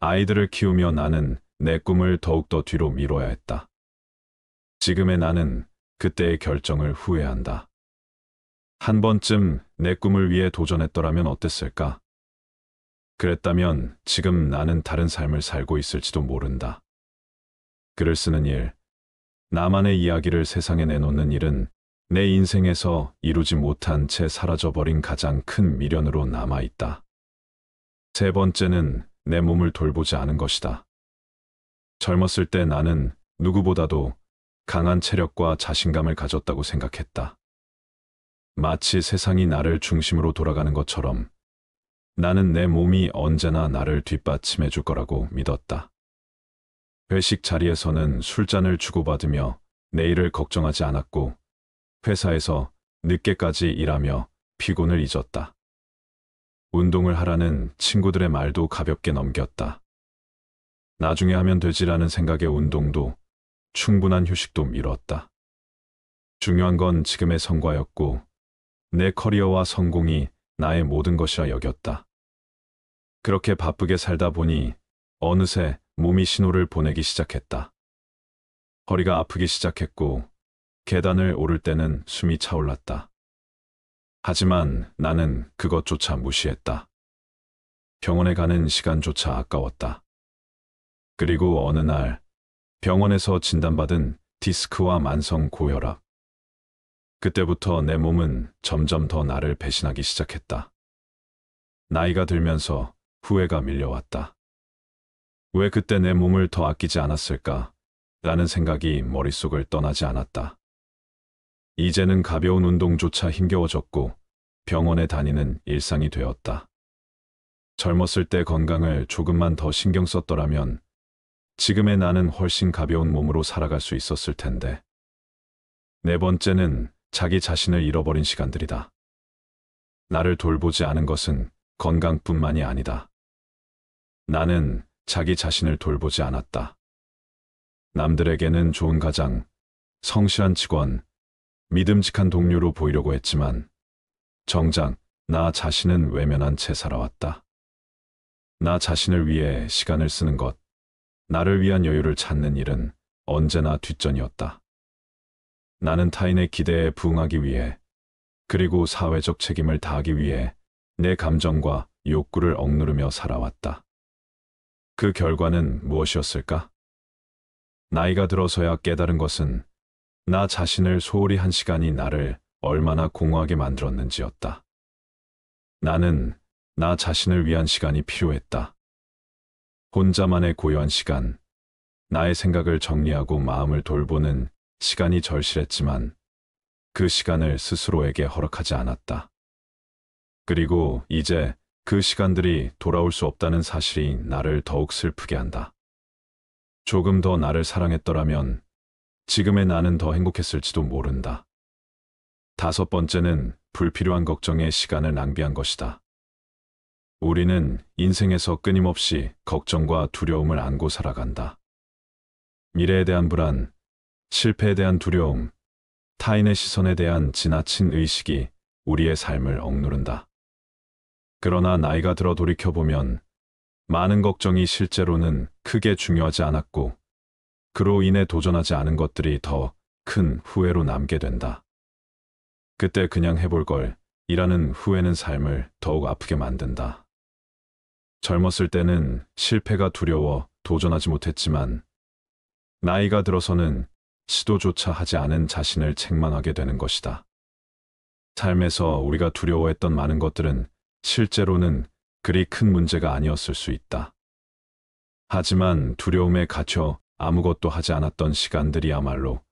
아이들을 키우며 나는 내 꿈을 더욱더 뒤로 미뤄야 했다. 지금의 나는 그때의 결정을 후회한다. 한 번쯤 내 꿈을 위해 도전했더라면 어땠을까? 그랬다면 지금 나는 다른 삶을 살고 있을지도 모른다. 글을 쓰는 일, 나만의 이야기를 세상에 내놓는 일은 내 인생에서 이루지 못한 채 사라져버린 가장 큰 미련으로 남아있다. 세 번째는 내 몸을 돌보지 않은 것이다. 젊었을 때 나는 누구보다도 강한 체력과 자신감을 가졌다고 생각했다. 마치 세상이 나를 중심으로 돌아가는 것처럼 나는 내 몸이 언제나 나를 뒷받침해 줄 거라고 믿었다. 회식 자리에서는 술잔을 주고받으며 내일을 걱정하지 않았고 회사에서 늦게까지 일하며 피곤을 잊었다. 운동을 하라는 친구들의 말도 가볍게 넘겼다. 나중에 하면 되지라는 생각에 운동도 충분한 휴식도 미뤘다. 중요한 건 지금의 성과였고 내 커리어와 성공이 나의 모든 것이라 여겼다. 그렇게 바쁘게 살다 보니 어느새 몸이 신호를 보내기 시작했다. 허리가 아프기 시작했고 계단을 오를 때는 숨이 차올랐다. 하지만 나는 그것조차 무시했다. 병원에 가는 시간조차 아까웠다. 그리고 어느 날 병원에서 진단받은 디스크와 만성 고혈압. 그때부터 내 몸은 점점 더 나를 배신하기 시작했다. 나이가 들면서 후회가 밀려왔다. 왜 그때 내 몸을 더 아끼지 않았을까? 라는 생각이 머릿속을 떠나지 않았다. 이제는 가벼운 운동조차 힘겨워졌고 병원에 다니는 일상이 되었다. 젊었을 때 건강을 조금만 더 신경 썼더라면 지금의 나는 훨씬 가벼운 몸으로 살아갈 수 있었을 텐데. 네 번째는 자기 자신을 잃어버린 시간들이다. 나를 돌보지 않은 것은 건강뿐만이 아니다. 나는 자기 자신을 돌보지 않았다. 남들에게는 좋은 가장, 성실한 직원, 믿음직한 동료로 보이려고 했지만 정작 나 자신은 외면한 채 살아왔다. 나 자신을 위해 시간을 쓰는 것, 나를 위한 여유를 찾는 일은 언제나 뒷전이었다. 나는 타인의 기대에 부응하기 위해, 그리고 사회적 책임을 다하기 위해 내 감정과 욕구를 억누르며 살아왔다. 그 결과는 무엇이었을까? 나이가 들어서야 깨달은 것은 나 자신을 소홀히 한 시간이 나를 얼마나 공허하게 만들었는지였다. 나는 나 자신을 위한 시간이 필요했다. 혼자만의 고요한 시간, 나의 생각을 정리하고 마음을 돌보는 시간이 절실했지만 그 시간을 스스로에게 허락하지 않았다. 그리고 이제 그 시간들이 돌아올 수 없다는 사실이 나를 더욱 슬프게 한다. 조금 더 나를 사랑했더라면 지금의 나는 더 행복했을지도 모른다. 다섯 번째는 불필요한 걱정에 시간을 낭비한 것이다. 우리는 인생에서 끊임없이 걱정과 두려움을 안고 살아간다. 미래에 대한 불안, 실패에 대한 두려움, 타인의 시선에 대한 지나친 의식이 우리의 삶을 억누른다. 그러나 나이가 들어 돌이켜보면 많은 걱정이 실제로는 크게 중요하지 않았고 그로 인해 도전하지 않은 것들이 더 큰 후회로 남게 된다. 그때 그냥 해볼 걸 이라는 후회는 삶을 더욱 아프게 만든다. 젊었을 때는 실패가 두려워 도전하지 못했지만 나이가 들어서는 시도조차 하지 않은 자신을 책망하게 되는 것이다. 삶에서 우리가 두려워했던 많은 것들은 실제로는 그리 큰 문제가 아니었을 수 있다. 하지만 두려움에 갇혀 아무것도 하지 않았던 시간들이야말로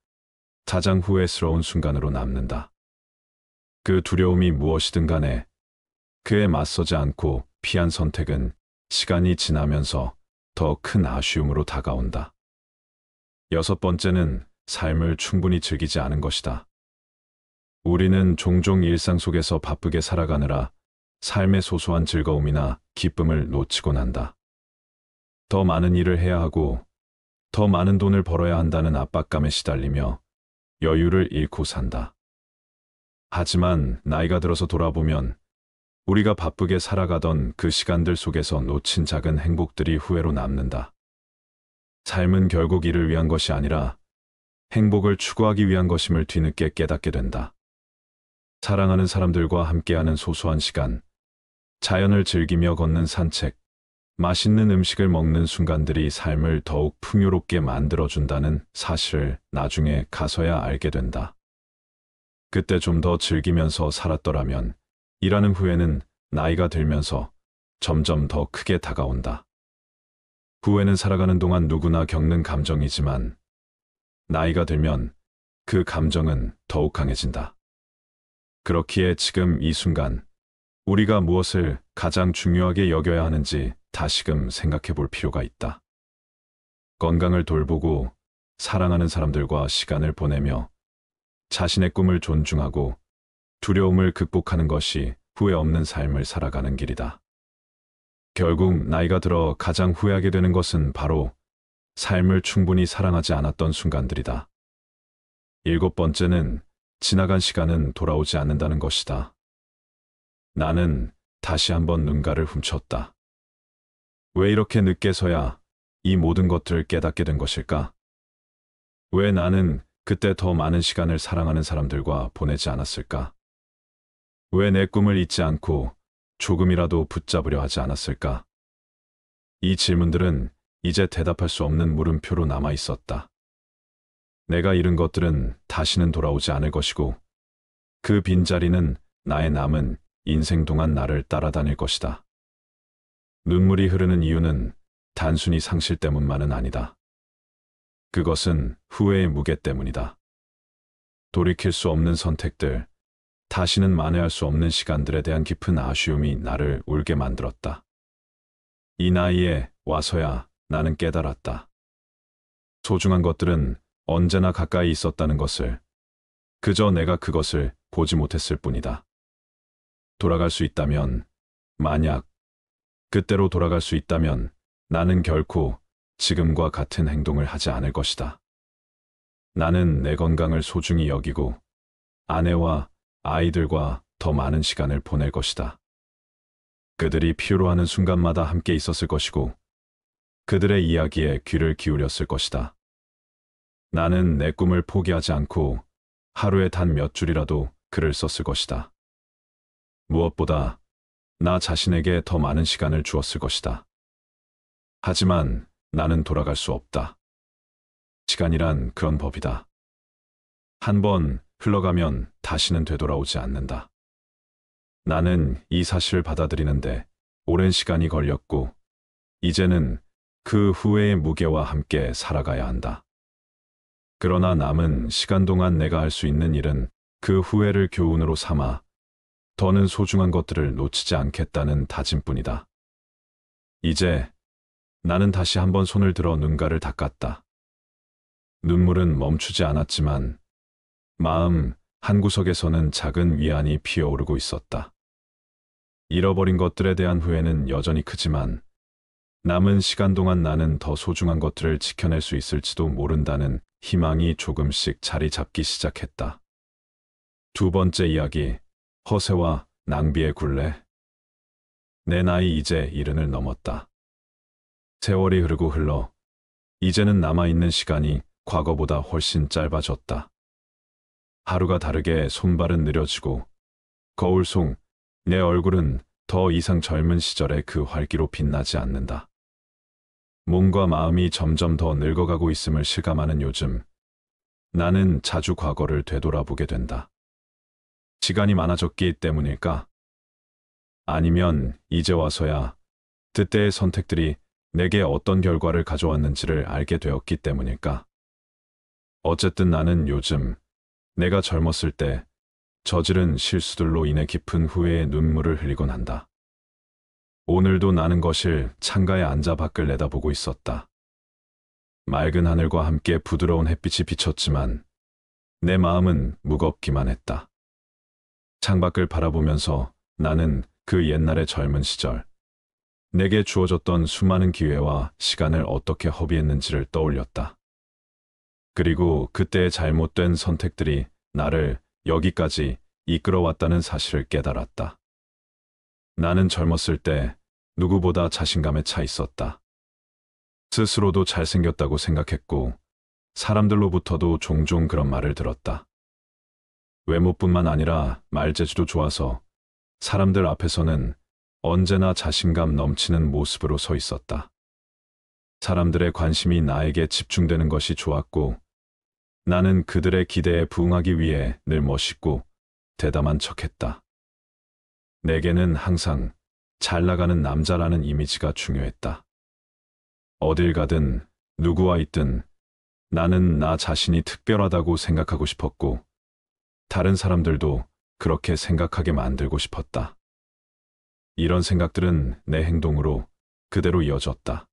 가장 후회스러운 순간으로 남는다. 그 두려움이 무엇이든 간에 그에 맞서지 않고 피한 선택은 시간이 지나면서 더 큰 아쉬움으로 다가온다. 여섯 번째는 삶을 충분히 즐기지 않은 것이다. 우리는 종종 일상 속에서 바쁘게 살아가느라 삶의 소소한 즐거움이나 기쁨을 놓치곤 한다. 더 많은 일을 해야 하고 더 많은 돈을 벌어야 한다는 압박감에 시달리며 여유를 잃고 산다. 하지만 나이가 들어서 돌아보면 우리가 바쁘게 살아가던 그 시간들 속에서 놓친 작은 행복들이 후회로 남는다. 삶은 결국 이를 위한 것이 아니라 행복을 추구하기 위한 것임을 뒤늦게 깨닫게 된다. 사랑하는 사람들과 함께하는 소소한 시간, 자연을 즐기며 걷는 산책, 맛있는 음식을 먹는 순간들이 삶을 더욱 풍요롭게 만들어준다는 사실을 나중에 가서야 알게 된다. 그때 좀 더 즐기면서 살았더라면 이라는 후회는 나이가 들면서 점점 더 크게 다가온다. 후회는 살아가는 동안 누구나 겪는 감정이지만 나이가 들면 그 감정은 더욱 강해진다. 그렇기에 지금 이 순간 우리가 무엇을 가장 중요하게 여겨야 하는지 다시금 생각해 볼 필요가 있다. 건강을 돌보고 사랑하는 사람들과 시간을 보내며 자신의 꿈을 존중하고 두려움을 극복하는 것이 후회 없는 삶을 살아가는 길이다. 결국 나이가 들어 가장 후회하게 되는 것은 바로 삶을 충분히 사랑하지 않았던 순간들이다. 일곱 번째는 지나간 시간은 돌아오지 않는다는 것이다. 나는 다시 한번 눈가를 훔쳤다. 왜 이렇게 늦게서야 이 모든 것들을 깨닫게 된 것일까? 왜 나는 그때 더 많은 시간을 사랑하는 사람들과 보내지 않았을까? 왜 내 꿈을 잊지 않고 조금이라도 붙잡으려 하지 않았을까? 이 질문들은 이제 대답할 수 없는 물음표로 남아 있었다. 내가 잃은 것들은 다시는 돌아오지 않을 것이고 그 빈자리는 나의 남은 인생 동안 나를 따라다닐 것이다. 눈물이 흐르는 이유는 단순히 상실 때문만은 아니다. 그것은 후회의 무게 때문이다. 돌이킬 수 없는 선택들, 다시는 만회할 수 없는 시간들에 대한 깊은 아쉬움이 나를 울게 만들었다. 이 나이에 와서야 나는 깨달았다. 소중한 것들은 언제나 가까이 있었다는 것을, 그저 내가 그것을 보지 못했을 뿐이다. 돌아갈 수 있다면, 만약 그때로 돌아갈 수 있다면 나는 결코 지금과 같은 행동을 하지 않을 것이다. 나는 내 건강을 소중히 여기고 아내와 아이들과 더 많은 시간을 보낼 것이다. 그들이 필요로 하는 순간마다 함께 있었을 것이고 그들의 이야기에 귀를 기울였을 것이다. 나는 내 꿈을 포기하지 않고 하루에 단 몇 줄이라도 글을 썼을 것이다. 무엇보다 나 자신에게 더 많은 시간을 주었을 것이다. 하지만 나는 돌아갈 수 없다. 시간이란 그런 법이다. 한 번 흘러가면 다시는 되돌아오지 않는다. 나는 이 사실을 받아들이는데 오랜 시간이 걸렸고, 이제는 그 후회의 무게와 함께 살아가야 한다. 그러나 남은 시간 동안 내가 할 수 있는 일은 그 후회를 교훈으로 삼아 더는 소중한 것들을 놓치지 않겠다는 다짐뿐이다. 이제 나는 다시 한번 손을 들어 눈가를 닦았다. 눈물은 멈추지 않았지만 마음 한구석에서는 작은 위안이 피어오르고 있었다. 잃어버린 것들에 대한 후회는 여전히 크지만 남은 시간 동안 나는 더 소중한 것들을 지켜낼 수 있을지도 모른다는 희망이 조금씩 자리 잡기 시작했다. 두 번째 이야기, 허세와 낭비의 굴레. 내 나이 이제 70을 넘었다. 세월이 흐르고 흘러 이제는 남아있는 시간이 과거보다 훨씬 짧아졌다. 하루가 다르게 손발은 느려지고 거울 속 내 얼굴은 더 이상 젊은 시절의 그 활기로 빛나지 않는다. 몸과 마음이 점점 더 늙어가고 있음을 실감하는 요즘, 나는 자주 과거를 되돌아보게 된다. 시간이 많아졌기 때문일까? 아니면 이제 와서야 그때의 선택들이 내게 어떤 결과를 가져왔는지를 알게 되었기 때문일까? 어쨌든 나는 요즘 내가 젊었을 때 저지른 실수들로 인해 깊은 후회의 눈물을 흘리곤 한다. 오늘도 나는 거실 창가에 앉아 밖을 내다보고 있었다. 맑은 하늘과 함께 부드러운 햇빛이 비쳤지만 내 마음은 무겁기만 했다. 창밖을 바라보면서 나는 그 옛날의 젊은 시절, 내게 주어졌던 수많은 기회와 시간을 어떻게 허비했는지를 떠올렸다. 그리고 그때의 잘못된 선택들이 나를 여기까지 이끌어왔다는 사실을 깨달았다. 나는 젊었을 때 누구보다 자신감에 차 있었다. 스스로도 잘생겼다고 생각했고 사람들로부터도 종종 그런 말을 들었다. 외모뿐만 아니라 말재주도 좋아서 사람들 앞에서는 언제나 자신감 넘치는 모습으로 서 있었다. 사람들의 관심이 나에게 집중되는 것이 좋았고 나는 그들의 기대에 부응하기 위해 늘 멋있고 대담한 척했다. 내게는 항상 잘 나가는 남자라는 이미지가 중요했다. 어딜 가든 누구와 있든 나는 나 자신이 특별하다고 생각하고 싶었고 다른 사람들도 그렇게 생각하게 만들고 싶었다. 이런 생각들은 내 행동으로 그대로 이어졌다.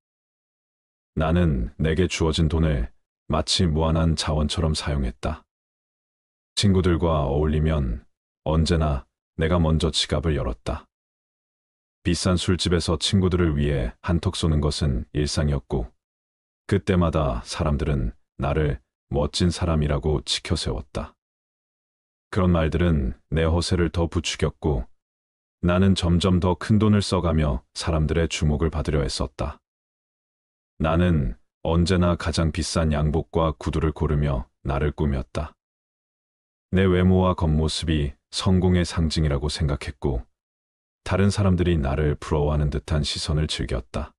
나는 내게 주어진 돈을 마치 무한한 자원처럼 사용했다. 친구들과 어울리면 언제나 내가 먼저 지갑을 열었다. 비싼 술집에서 친구들을 위해 한턱 쏘는 것은 일상이었고, 그때마다 사람들은 나를 멋진 사람이라고 치켜세웠다. 그런 말들은 내 허세를 더 부추겼고, 나는 점점 더 큰 돈을 써가며 사람들의 주목을 받으려 했었다. 나는 언제나 가장 비싼 양복과 구두를 고르며 나를 꾸몄다. 내 외모와 겉모습이 성공의 상징이라고 생각했고, 다른 사람들이 나를 부러워하는 듯한 시선을 즐겼다.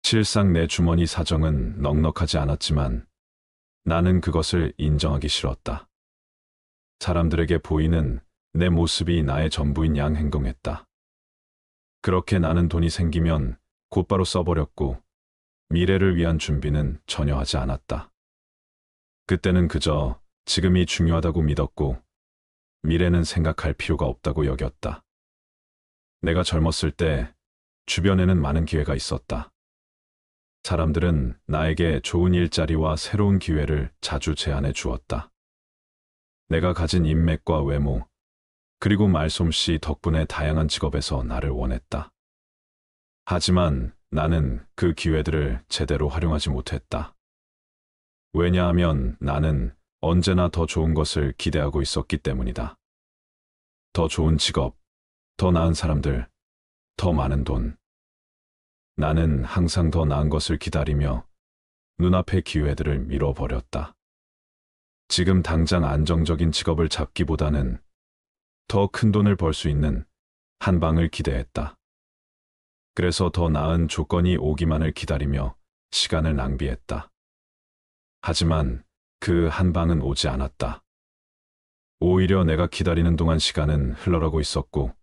실상 내 주머니 사정은 넉넉하지 않았지만 나는 그것을 인정하기 싫었다. 사람들에게 보이는 내 모습이 나의 전부인 양 행동했다. 그렇게 나는 돈이 생기면 곧바로 써버렸고 미래를 위한 준비는 전혀 하지 않았다. 그때는 그저 지금이 중요하다고 믿었고 미래는 생각할 필요가 없다고 여겼다. 내가 젊었을 때 주변에는 많은 기회가 있었다. 사람들은 나에게 좋은 일자리와 새로운 기회를 자주 제안해 주었다. 내가 가진 인맥과 외모, 그리고 말솜씨 덕분에 다양한 직업에서 나를 원했다. 하지만 나는 그 기회들을 제대로 활용하지 못했다. 왜냐하면 나는 언제나 더 좋은 것을 기대하고 있었기 때문이다. 더 좋은 직업, 더 나은 사람들, 더 많은 돈. 나는 항상 더 나은 것을 기다리며 눈앞의 기회들을 밀어버렸다. 지금 당장 안정적인 직업을 잡기보다는 더 큰 돈을 벌 수 있는 한 방을 기대했다. 그래서 더 나은 조건이 오기만을 기다리며 시간을 낭비했다. 하지만 그 한 방은 오지 않았다. 오히려 내가 기다리는 동안 시간은 흘러가고 있었고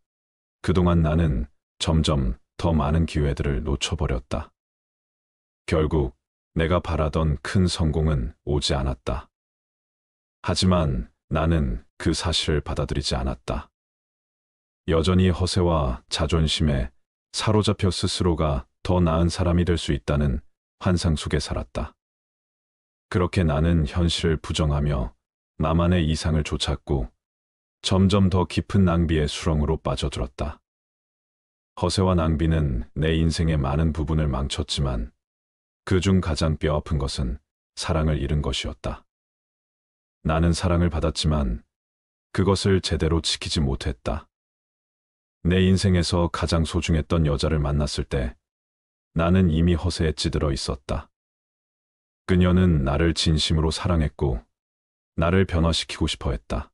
그동안 나는 점점 더 많은 기회들을 놓쳐버렸다. 결국 내가 바라던 큰 성공은 오지 않았다. 하지만 나는 그 사실을 받아들이지 않았다. 여전히 허세와 자존심에 사로잡혀 스스로가 더 나은 사람이 될 수 있다는 환상 속에 살았다. 그렇게 나는 현실을 부정하며 나만의 이상을 좇았고 점점 더 깊은 낭비의 수렁으로 빠져들었다. 허세와 낭비는 내 인생의 많은 부분을 망쳤지만 그중 가장 뼈아픈 것은 사랑을 잃은 것이었다. 나는 사랑을 받았지만 그것을 제대로 지키지 못했다. 내 인생에서 가장 소중했던 여자를 만났을 때 나는 이미 허세에 찌들어 있었다. 그녀는 나를 진심으로 사랑했고 나를 변화시키고 싶어 했다.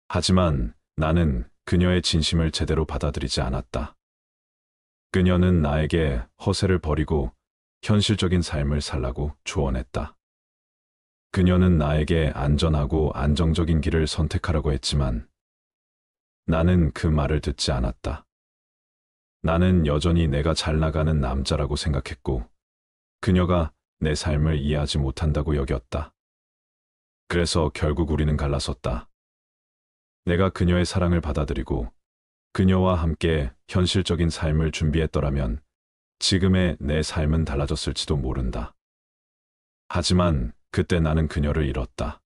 하지만 나는 그녀의 진심을 제대로 받아들이지 않았다. 그녀는 나에게 허세를 버리고 현실적인 삶을 살라고 조언했다. 그녀는 나에게 안전하고 안정적인 길을 선택하라고 했지만 나는 그 말을 듣지 않았다. 나는 여전히 내가 잘 나가는 남자라고 생각했고 그녀가 내 삶을 이해하지 못한다고 여겼다. 그래서 결국 우리는 갈라섰다. 내가 그녀의 사랑을 받아들이고 그녀와 함께 현실적인 삶을 준비했더라면 지금의 내 삶은 달라졌을지도 모른다. 하지만 그때 나는 그녀를 잃었다.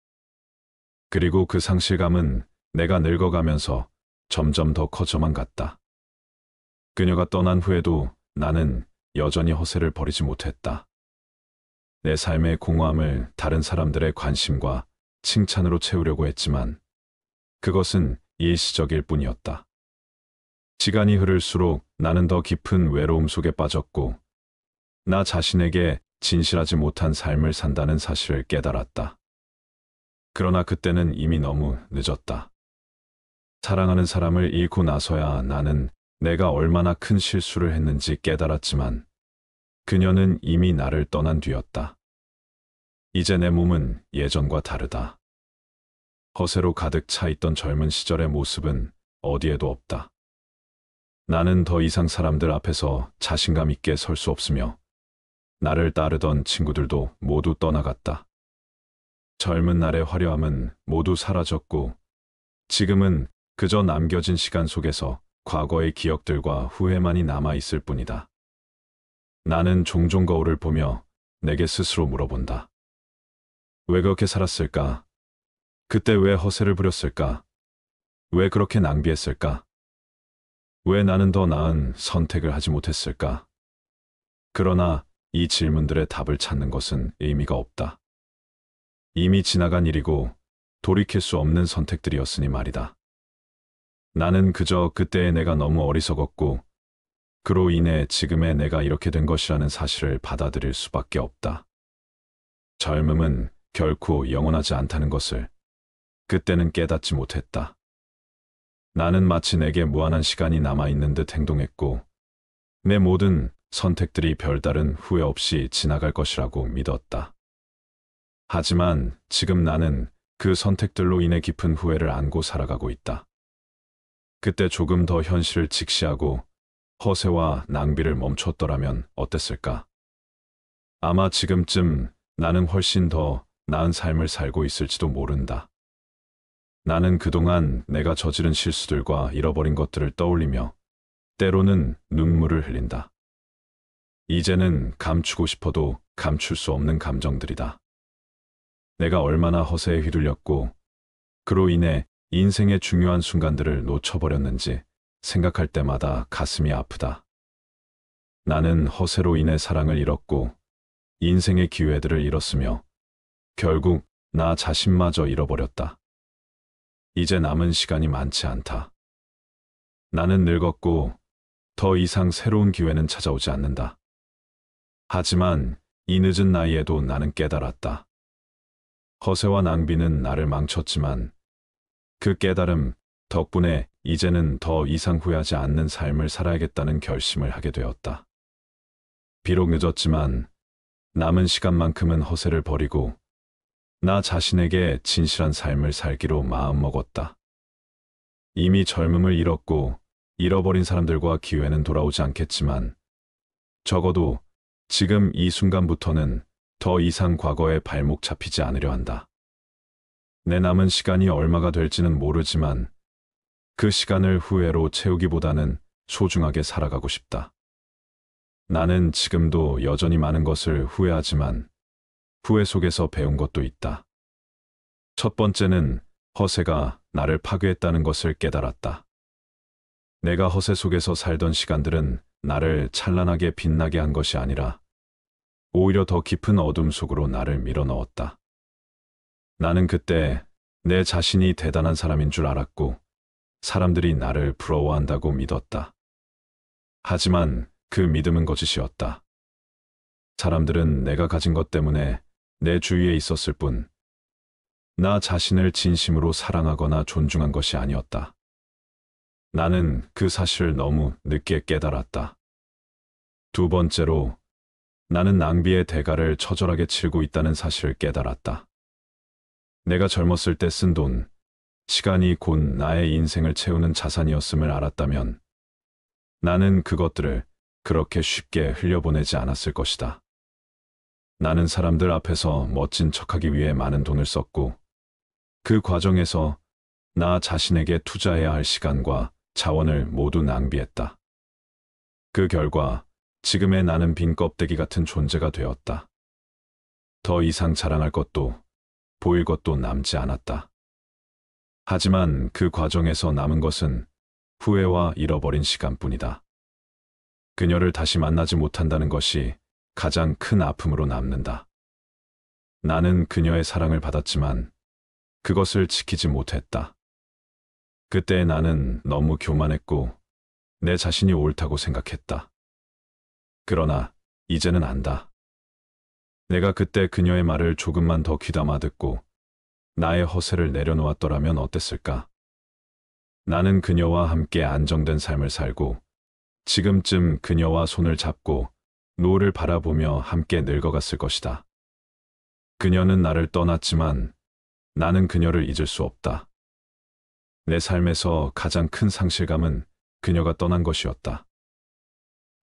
그리고 그 상실감은 내가 늙어가면서 점점 더 커져만 갔다. 그녀가 떠난 후에도 나는 여전히 허세를 버리지 못했다. 내 삶의 공허함을 다른 사람들의 관심과 칭찬으로 채우려고 했지만 그것은 일시적일 뿐이었다. 시간이 흐를수록 나는 더 깊은 외로움 속에 빠졌고 나 자신에게 진실하지 못한 삶을 산다는 사실을 깨달았다. 그러나 그때는 이미 너무 늦었다. 사랑하는 사람을 잃고 나서야 나는 내가 얼마나 큰 실수를 했는지 깨달았지만 그녀는 이미 나를 떠난 뒤였다. 이제 내 몸은 예전과 다르다. 허세로 가득 차 있던 젊은 시절의 모습은 어디에도 없다. 나는 더 이상 사람들 앞에서 자신감 있게 설 수 없으며 나를 따르던 친구들도 모두 떠나갔다. 젊은 날의 화려함은 모두 사라졌고 지금은 그저 남겨진 시간 속에서 과거의 기억들과 후회만이 남아있을 뿐이다. 나는 종종 거울을 보며 내게 스스로 물어본다. 왜 그렇게 살았을까? 그때 왜 허세를 부렸을까? 왜 그렇게 낭비했을까? 왜 나는 더 나은 선택을 하지 못했을까? 그러나 이 질문들의 답을 찾는 것은 의미가 없다. 이미 지나간 일이고 돌이킬 수 없는 선택들이었으니 말이다. 나는 그저 그때의 내가 너무 어리석었고 그로 인해 지금의 내가 이렇게 된 것이라는 사실을 받아들일 수밖에 없다. 젊음은 결코 영원하지 않다는 것을 그때는 깨닫지 못했다. 나는 마치 내게 무한한 시간이 남아있는 듯 행동했고 내 모든 선택들이 별다른 후회 없이 지나갈 것이라고 믿었다. 하지만 지금 나는 그 선택들로 인해 깊은 후회를 안고 살아가고 있다. 그때 조금 더 현실을 직시하고 허세와 낭비를 멈췄더라면 어땠을까? 아마 지금쯤 나는 훨씬 더 나은 삶을 살고 있을지도 모른다. 나는 그동안 내가 저지른 실수들과 잃어버린 것들을 떠올리며 때로는 눈물을 흘린다. 이제는 감추고 싶어도 감출 수 없는 감정들이다. 내가 얼마나 허세에 휘둘렸고 그로 인해 인생의 중요한 순간들을 놓쳐버렸는지 생각할 때마다 가슴이 아프다. 나는 허세로 인해 사랑을 잃었고 인생의 기회들을 잃었으며 결국 나 자신마저 잃어버렸다. 이제 남은 시간이 많지 않다. 나는 늙었고 더 이상 새로운 기회는 찾아오지 않는다. 하지만 이 늦은 나이에도 나는 깨달았다. 허세와 낭비는 나를 망쳤지만 그 깨달음 덕분에 이제는 더 이상 후회하지 않는 삶을 살아야겠다는 결심을 하게 되었다. 비록 늦었지만 남은 시간만큼은 허세를 버리고 나 자신에게 진실한 삶을 살기로 마음먹었다. 이미 젊음을 잃었고 잃어버린 사람들과 기회는 돌아오지 않겠지만 적어도 지금 이 순간부터는 더 이상 과거에 발목 잡히지 않으려 한다. 내 남은 시간이 얼마가 될지는 모르지만 그 시간을 후회로 채우기보다는 소중하게 살아가고 싶다. 나는 지금도 여전히 많은 것을 후회하지만 후회 속에서 배운 것도 있다. 첫 번째는 허세가 나를 파괴했다는 것을 깨달았다. 내가 허세 속에서 살던 시간들은 나를 찬란하게 빛나게 한 것이 아니라 오히려 더 깊은 어둠 속으로 나를 밀어넣었다. 나는 그때 내 자신이 대단한 사람인 줄 알았고 사람들이 나를 부러워한다고 믿었다. 하지만 그 믿음은 거짓이었다. 사람들은 내가 가진 것 때문에 내 주위에 있었을 뿐, 나 자신을 진심으로 사랑하거나 존중한 것이 아니었다. 나는 그 사실을 너무 늦게 깨달았다. 두 번째로, 나는 낭비의 대가를 처절하게 치르고 있다는 사실을 깨달았다. 내가 젊었을 때 쓴 돈, 시간이 곧 나의 인생을 채우는 자산이었음을 알았다면 나는 그것들을 그렇게 쉽게 흘려보내지 않았을 것이다. 나는 사람들 앞에서 멋진 척하기 위해 많은 돈을 썼고 그 과정에서 나 자신에게 투자해야 할 시간과 자원을 모두 낭비했다. 그 결과 지금의 나는 빈 껍데기 같은 존재가 되었다. 더 이상 자랑할 것도 보일 것도 남지 않았다. 하지만 그 과정에서 남은 것은 후회와 잃어버린 시간뿐이다. 그녀를 다시 만나지 못한다는 것이 가장 큰 아픔으로 남는다. 나는 그녀의 사랑을 받았지만 그것을 지키지 못했다. 그때 나는 너무 교만했고 내 자신이 옳다고 생각했다. 그러나 이제는 안다. 내가 그때 그녀의 말을 조금만 더 귀담아 듣고 나의 허세를 내려놓았더라면 어땠을까? 나는 그녀와 함께 안정된 삶을 살고 지금쯤 그녀와 손을 잡고 노을을 바라보며 함께 늙어갔을 것이다. 그녀는 나를 떠났지만 나는 그녀를 잊을 수 없다. 내 삶에서 가장 큰 상실감은 그녀가 떠난 것이었다.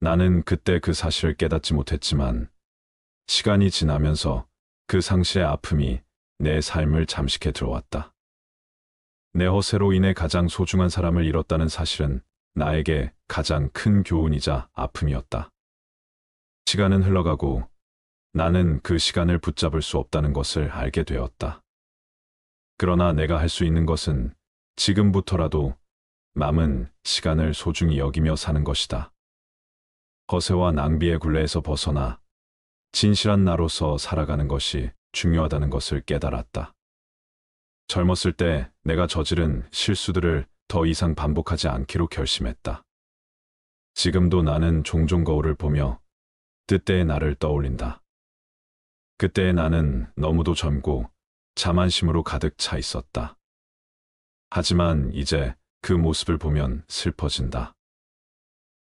나는 그때 그 사실을 깨닫지 못했지만 시간이 지나면서 그 상실의 아픔이 내 삶을 잠식해 들어왔다. 내 허세로 인해 가장 소중한 사람을 잃었다는 사실은 나에게 가장 큰 교훈이자 아픔이었다. 시간은 흘러가고 나는 그 시간을 붙잡을 수 없다는 것을 알게 되었다. 그러나 내가 할 수 있는 것은 지금부터라도 남은 시간을 소중히 여기며 사는 것이다. 허세와 낭비의 굴레에서 벗어나 진실한 나로서 살아가는 것이 중요하다는 것을 깨달았다. 젊었을 때 내가 저지른 실수들을 더 이상 반복하지 않기로 결심했다. 지금도 나는 종종 거울을 보며 그때의 나를 떠올린다. 그때의 나는 너무도 젊고 자만심으로 가득 차 있었다. 하지만 이제 그 모습을 보면 슬퍼진다.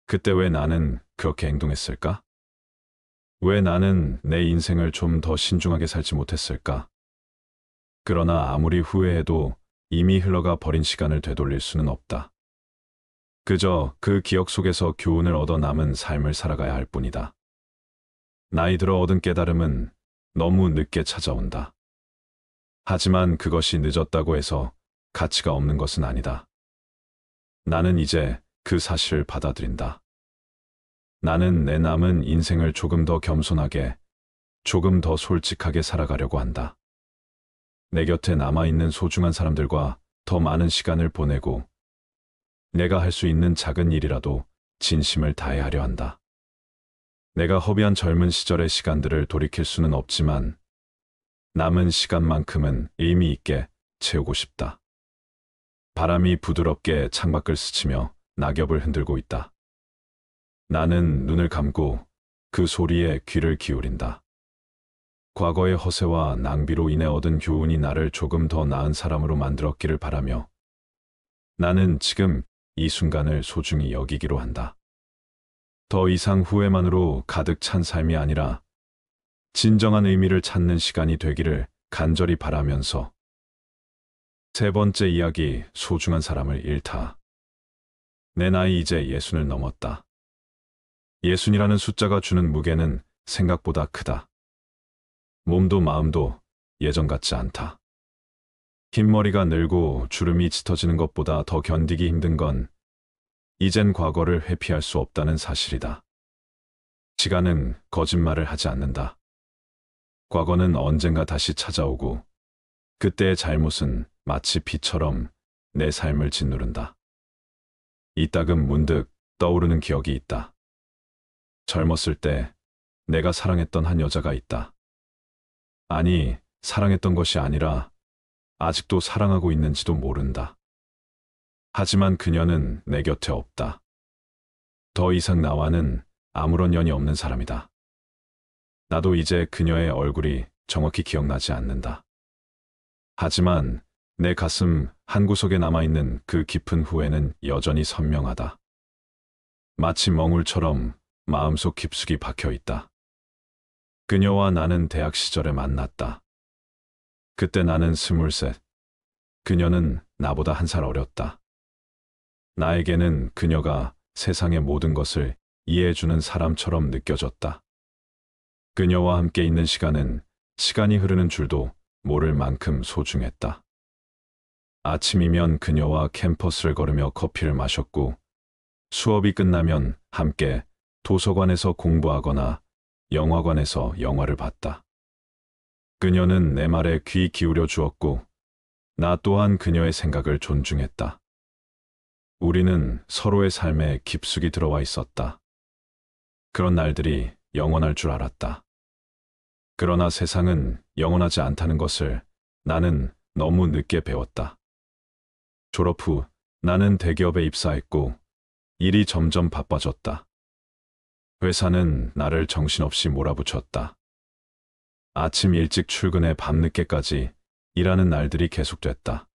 그때 왜 나는 그렇게 행동했을까? 왜 나는 내 인생을 좀 더 신중하게 살지 못했을까? 그러나 아무리 후회해도 이미 흘러가 버린 시간을 되돌릴 수는 없다. 그저 그 기억 속에서 교훈을 얻어 남은 삶을 살아가야 할 뿐이다. 나이 들어 얻은 깨달음은 너무 늦게 찾아온다. 하지만 그것이 늦었다고 해서 가치가 없는 것은 아니다. 나는 이제 그 사실을 받아들인다. 나는 내 남은 인생을 조금 더 겸손하게, 조금 더 솔직하게 살아가려고 한다. 내 곁에 남아있는 소중한 사람들과 더 많은 시간을 보내고 내가 할 수 있는 작은 일이라도 진심을 다해 하려 한다. 내가 허비한 젊은 시절의 시간들을 돌이킬 수는 없지만 남은 시간만큼은 의미 있게 채우고 싶다. 바람이 부드럽게 창밖을 스치며 낙엽을 흔들고 있다. 나는 눈을 감고 그 소리에 귀를 기울인다. 과거의 허세와 낭비로 인해 얻은 교훈이 나를 조금 더 나은 사람으로 만들었기를 바라며 나는 지금 이 순간을 소중히 여기기로 한다. 더 이상 후회만으로 가득 찬 삶이 아니라 진정한 의미를 찾는 시간이 되기를 간절히 바라면서 세 번째 이야기, 소중한 사람을 잃다. 내 나이 이제 60을 넘었다. 60이라는 숫자가 주는 무게는 생각보다 크다. 몸도 마음도 예전 같지 않다. 흰머리가 늘고 주름이 짙어지는 것보다 더 견디기 힘든 건 이젠 과거를 회피할 수 없다는 사실이다. 시간은 거짓말을 하지 않는다. 과거는 언젠가 다시 찾아오고 그때의 잘못은 마치 비처럼 내 삶을 짓누른다. 이따금 문득 떠오르는 기억이 있다. 젊었을 때 내가 사랑했던 한 여자가 있다. 아니, 사랑했던 것이 아니라 아직도 사랑하고 있는지도 모른다. 하지만 그녀는 내 곁에 없다. 더 이상 나와는 아무런 연이 없는 사람이다. 나도 이제 그녀의 얼굴이 정확히 기억나지 않는다. 하지만 내 가슴 한구석에 남아있는 그 깊은 후회는 여전히 선명하다. 마치 멍울처럼 마음속 깊숙이 박혀있다. 그녀와 나는 대학 시절에 만났다. 그때 나는 23, 그녀는 나보다 1살 어렸다. 나에게는 그녀가 세상의 모든 것을 이해해주는 사람처럼 느껴졌다. 그녀와 함께 있는 시간은 시간이 흐르는 줄도 모를 만큼 소중했다. 아침이면 그녀와 캠퍼스를 걸으며 커피를 마셨고 수업이 끝나면 함께 도서관에서 공부하거나 영화관에서 영화를 봤다. 그녀는 내 말에 귀 기울여 주었고 나 또한 그녀의 생각을 존중했다. 우리는 서로의 삶에 깊숙이 들어와 있었다. 그런 날들이 영원할 줄 알았다. 그러나 세상은 영원하지 않다는 것을 나는 너무 늦게 배웠다. 졸업 후 나는 대기업에 입사했고 일이 점점 바빠졌다. 회사는 나를 정신없이 몰아붙였다. 아침 일찍 출근해 밤늦게까지 일하는 날들이 계속됐다.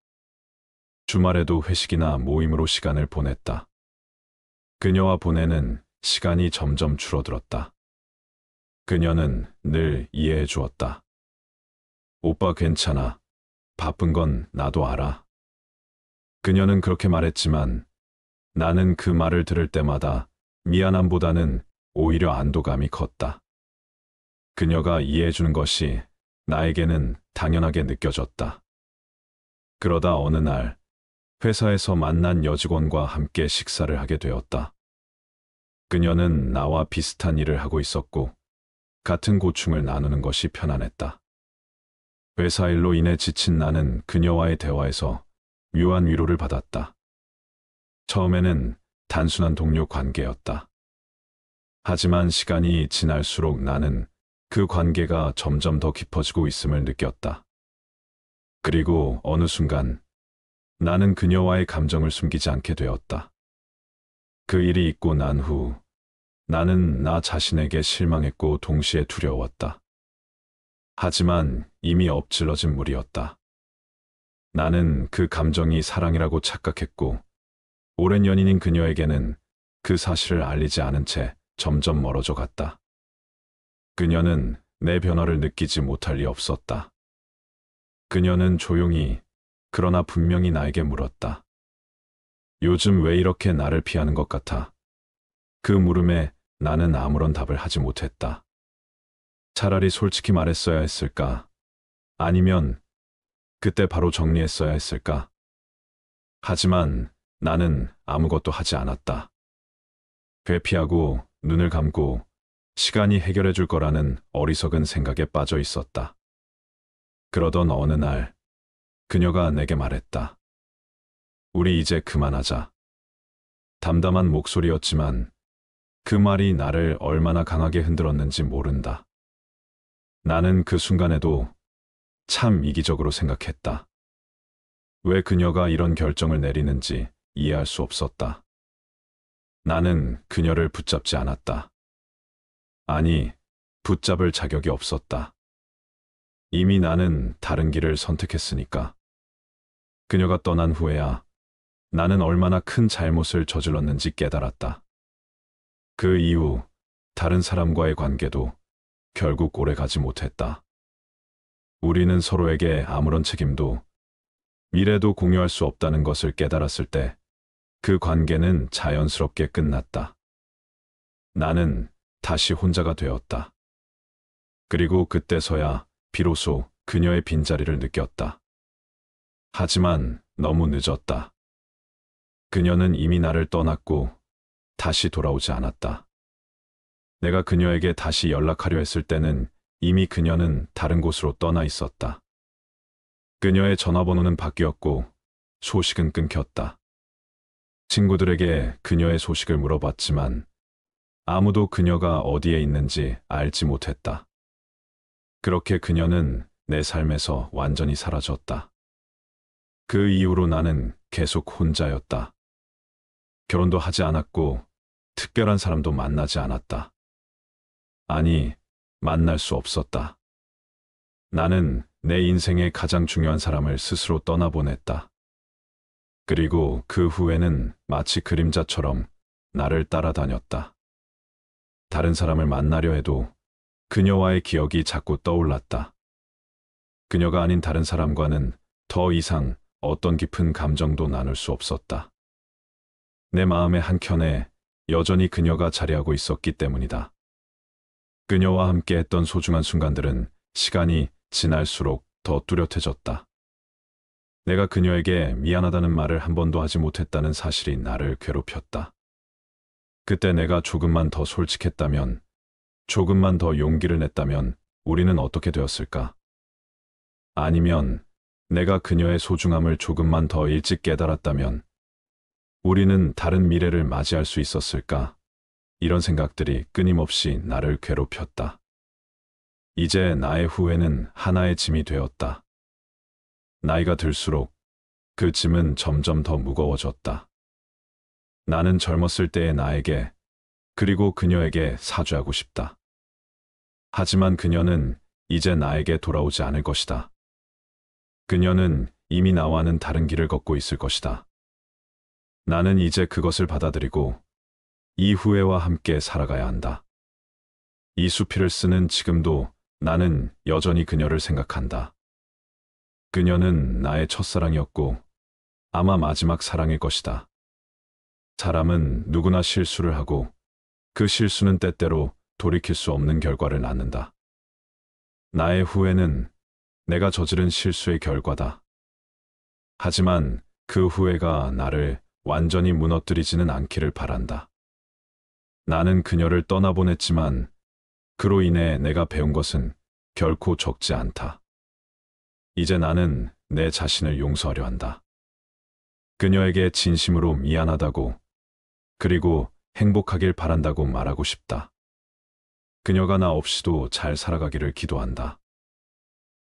주말에도 회식이나 모임으로 시간을 보냈다. 그녀와 보내는 시간이 점점 줄어들었다. 그녀는 늘 이해해 주었다. 오빠 괜찮아. 바쁜 건 나도 알아. 그녀는 그렇게 말했지만 나는 그 말을 들을 때마다 미안함보다는 오히려 안도감이 컸다. 그녀가 이해해주는 것이 나에게는 당연하게 느껴졌다. 그러다 어느 날 회사에서 만난 여직원과 함께 식사를 하게 되었다. 그녀는 나와 비슷한 일을 하고 있었고 같은 고충을 나누는 것이 편안했다. 회사 일로 인해 지친 나는 그녀와의 대화에서 묘한 위로를 받았다. 처음에는 단순한 동료 관계였다. 하지만 시간이 지날수록 나는 그 관계가 점점 더 깊어지고 있음을 느꼈다. 그리고 어느 순간 나는 그녀와의 감정을 숨기지 않게 되었다. 그 일이 있고 난 후 나는 나 자신에게 실망했고 동시에 두려웠다. 하지만 이미 엎질러진 물이었다. 나는 그 감정이 사랑이라고 착각했고 오랜 연인인 그녀에게는 그 사실을 알리지 않은 채 점점 멀어져 갔다. 그녀는 내 변화를 느끼지 못할 리 없었다. 그녀는 조용히 그러나 분명히 나에게 물었다. 요즘 왜 이렇게 나를 피하는 것 같아? 그 물음에 나는 아무런 답을 하지 못했다. 차라리 솔직히 말했어야 했을까? 아니면 그때 바로 정리했어야 했을까? 하지만 나는 아무것도 하지 않았다. 회피하고 눈을 감고 시간이 해결해 줄 거라는 어리석은 생각에 빠져 있었다. 그러던 어느 날 그녀가 내게 말했다. 우리 이제 그만하자. 담담한 목소리였지만 그 말이 나를 얼마나 강하게 흔들었는지 모른다. 나는 그 순간에도 참 이기적으로 생각했다. 왜 그녀가 이런 결정을 내리는지 이해할 수 없었다. 나는 그녀를 붙잡지 않았다. 아니, 붙잡을 자격이 없었다. 이미 나는 다른 길을 선택했으니까. 그녀가 떠난 후에야 나는 얼마나 큰 잘못을 저질렀는지 깨달았다. 그 이후 다른 사람과의 관계도 결국 오래 가지 못했다. 우리는 서로에게 아무런 책임도 미래도 공유할 수 없다는 것을 깨달았을 때 그 관계는 자연스럽게 끝났다. 나는 다시 혼자가 되었다. 그리고 그때서야 비로소 그녀의 빈자리를 느꼈다. 하지만 너무 늦었다. 그녀는 이미 나를 떠났고 다시 돌아오지 않았다. 내가 그녀에게 다시 연락하려 했을 때는 이미 그녀는 다른 곳으로 떠나 있었다. 그녀의 전화번호는 바뀌었고 소식은 끊겼다. 친구들에게 그녀의 소식을 물어봤지만 아무도 그녀가 어디에 있는지 알지 못했다. 그렇게 그녀는 내 삶에서 완전히 사라졌다. 그 이후로 나는 계속 혼자였다. 결혼도 하지 않았고 특별한 사람도 만나지 않았다. 아니, 만날 수 없었다. 나는 내 인생의 가장 중요한 사람을 스스로 떠나보냈다. 그리고 그 후에는 마치 그림자처럼 나를 따라다녔다. 다른 사람을 만나려 해도 그녀와의 기억이 자꾸 떠올랐다. 그녀가 아닌 다른 사람과는 더 이상 어떤 깊은 감정도 나눌 수 없었다. 내 마음의 한켠에 여전히 그녀가 자리하고 있었기 때문이다. 그녀와 함께 했던 소중한 순간들은 시간이 지날수록 더 뚜렷해졌다. 내가 그녀에게 미안하다는 말을 한 번도 하지 못했다는 사실이 나를 괴롭혔다. 그때 내가 조금만 더 솔직했다면, 조금만 더 용기를 냈다면 우리는 어떻게 되었을까? 아니면 내가 그녀의 소중함을 조금만 더 일찍 깨달았다면 우리는 다른 미래를 맞이할 수 있었을까? 이런 생각들이 끊임없이 나를 괴롭혔다. 이제 나의 후회는 하나의 짐이 되었다. 나이가 들수록 그 짐은 점점 더 무거워졌다. 나는 젊었을 때의 나에게, 그리고 그녀에게 사죄하고 싶다. 하지만 그녀는 이제 나에게 돌아오지 않을 것이다. 그녀는 이미 나와는 다른 길을 걷고 있을 것이다. 나는 이제 그것을 받아들이고 이 후회와 함께 살아가야 한다. 이 수필을 쓰는 지금도 나는 여전히 그녀를 생각한다. 그녀는 나의 첫사랑이었고 아마 마지막 사랑일 것이다. 사람은 누구나 실수를 하고 그 실수는 때때로 돌이킬 수 없는 결과를 낳는다. 나의 후회는 내가 저지른 실수의 결과다. 하지만 그 후회가 나를 완전히 무너뜨리지는 않기를 바란다. 나는 그녀를 떠나보냈지만 그로 인해 내가 배운 것은 결코 적지 않다. 이제 나는 내 자신을 용서하려 한다. 그녀에게 진심으로 미안하다고, 그리고 행복하길 바란다고 말하고 싶다. 그녀가 나 없이도 잘 살아가기를 기도한다.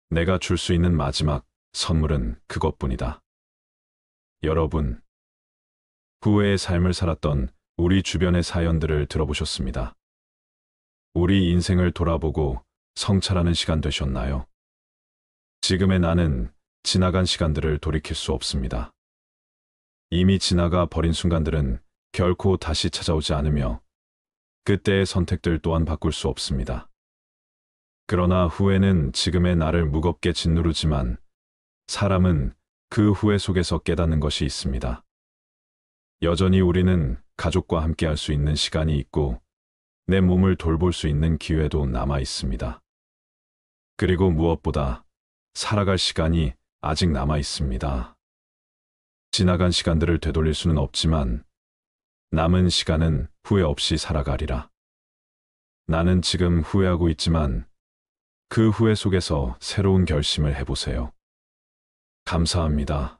내가 줄 수 있는 마지막 선물은 그것뿐이다. 여러분, 후회의 삶을 살았던 우리 주변의 사연들을 들어보셨습니다. 우리 인생을 돌아보고 성찰하는 시간 되셨나요? 지금의 나는 지나간 시간들을 돌이킬 수 없습니다. 이미 지나가 버린 순간들은 결코 다시 찾아오지 않으며 그때의 선택들 또한 바꿀 수 없습니다. 그러나 후회는 지금의 나를 무겁게 짓누르지만 사람은 그 후회 속에서 깨닫는 것이 있습니다. 여전히 우리는 가족과 함께 할 수 있는 시간이 있고 내 몸을 돌볼 수 있는 기회도 남아 있습니다. 그리고 무엇보다 살아갈 시간이 아직 남아 있습니다. 지나간 시간들을 되돌릴 수는 없지만 남은 시간은 후회 없이 살아가리라. 나는 지금 후회하고 있지만 그 후회 속에서 새로운 결심을 해보세요. 감사합니다.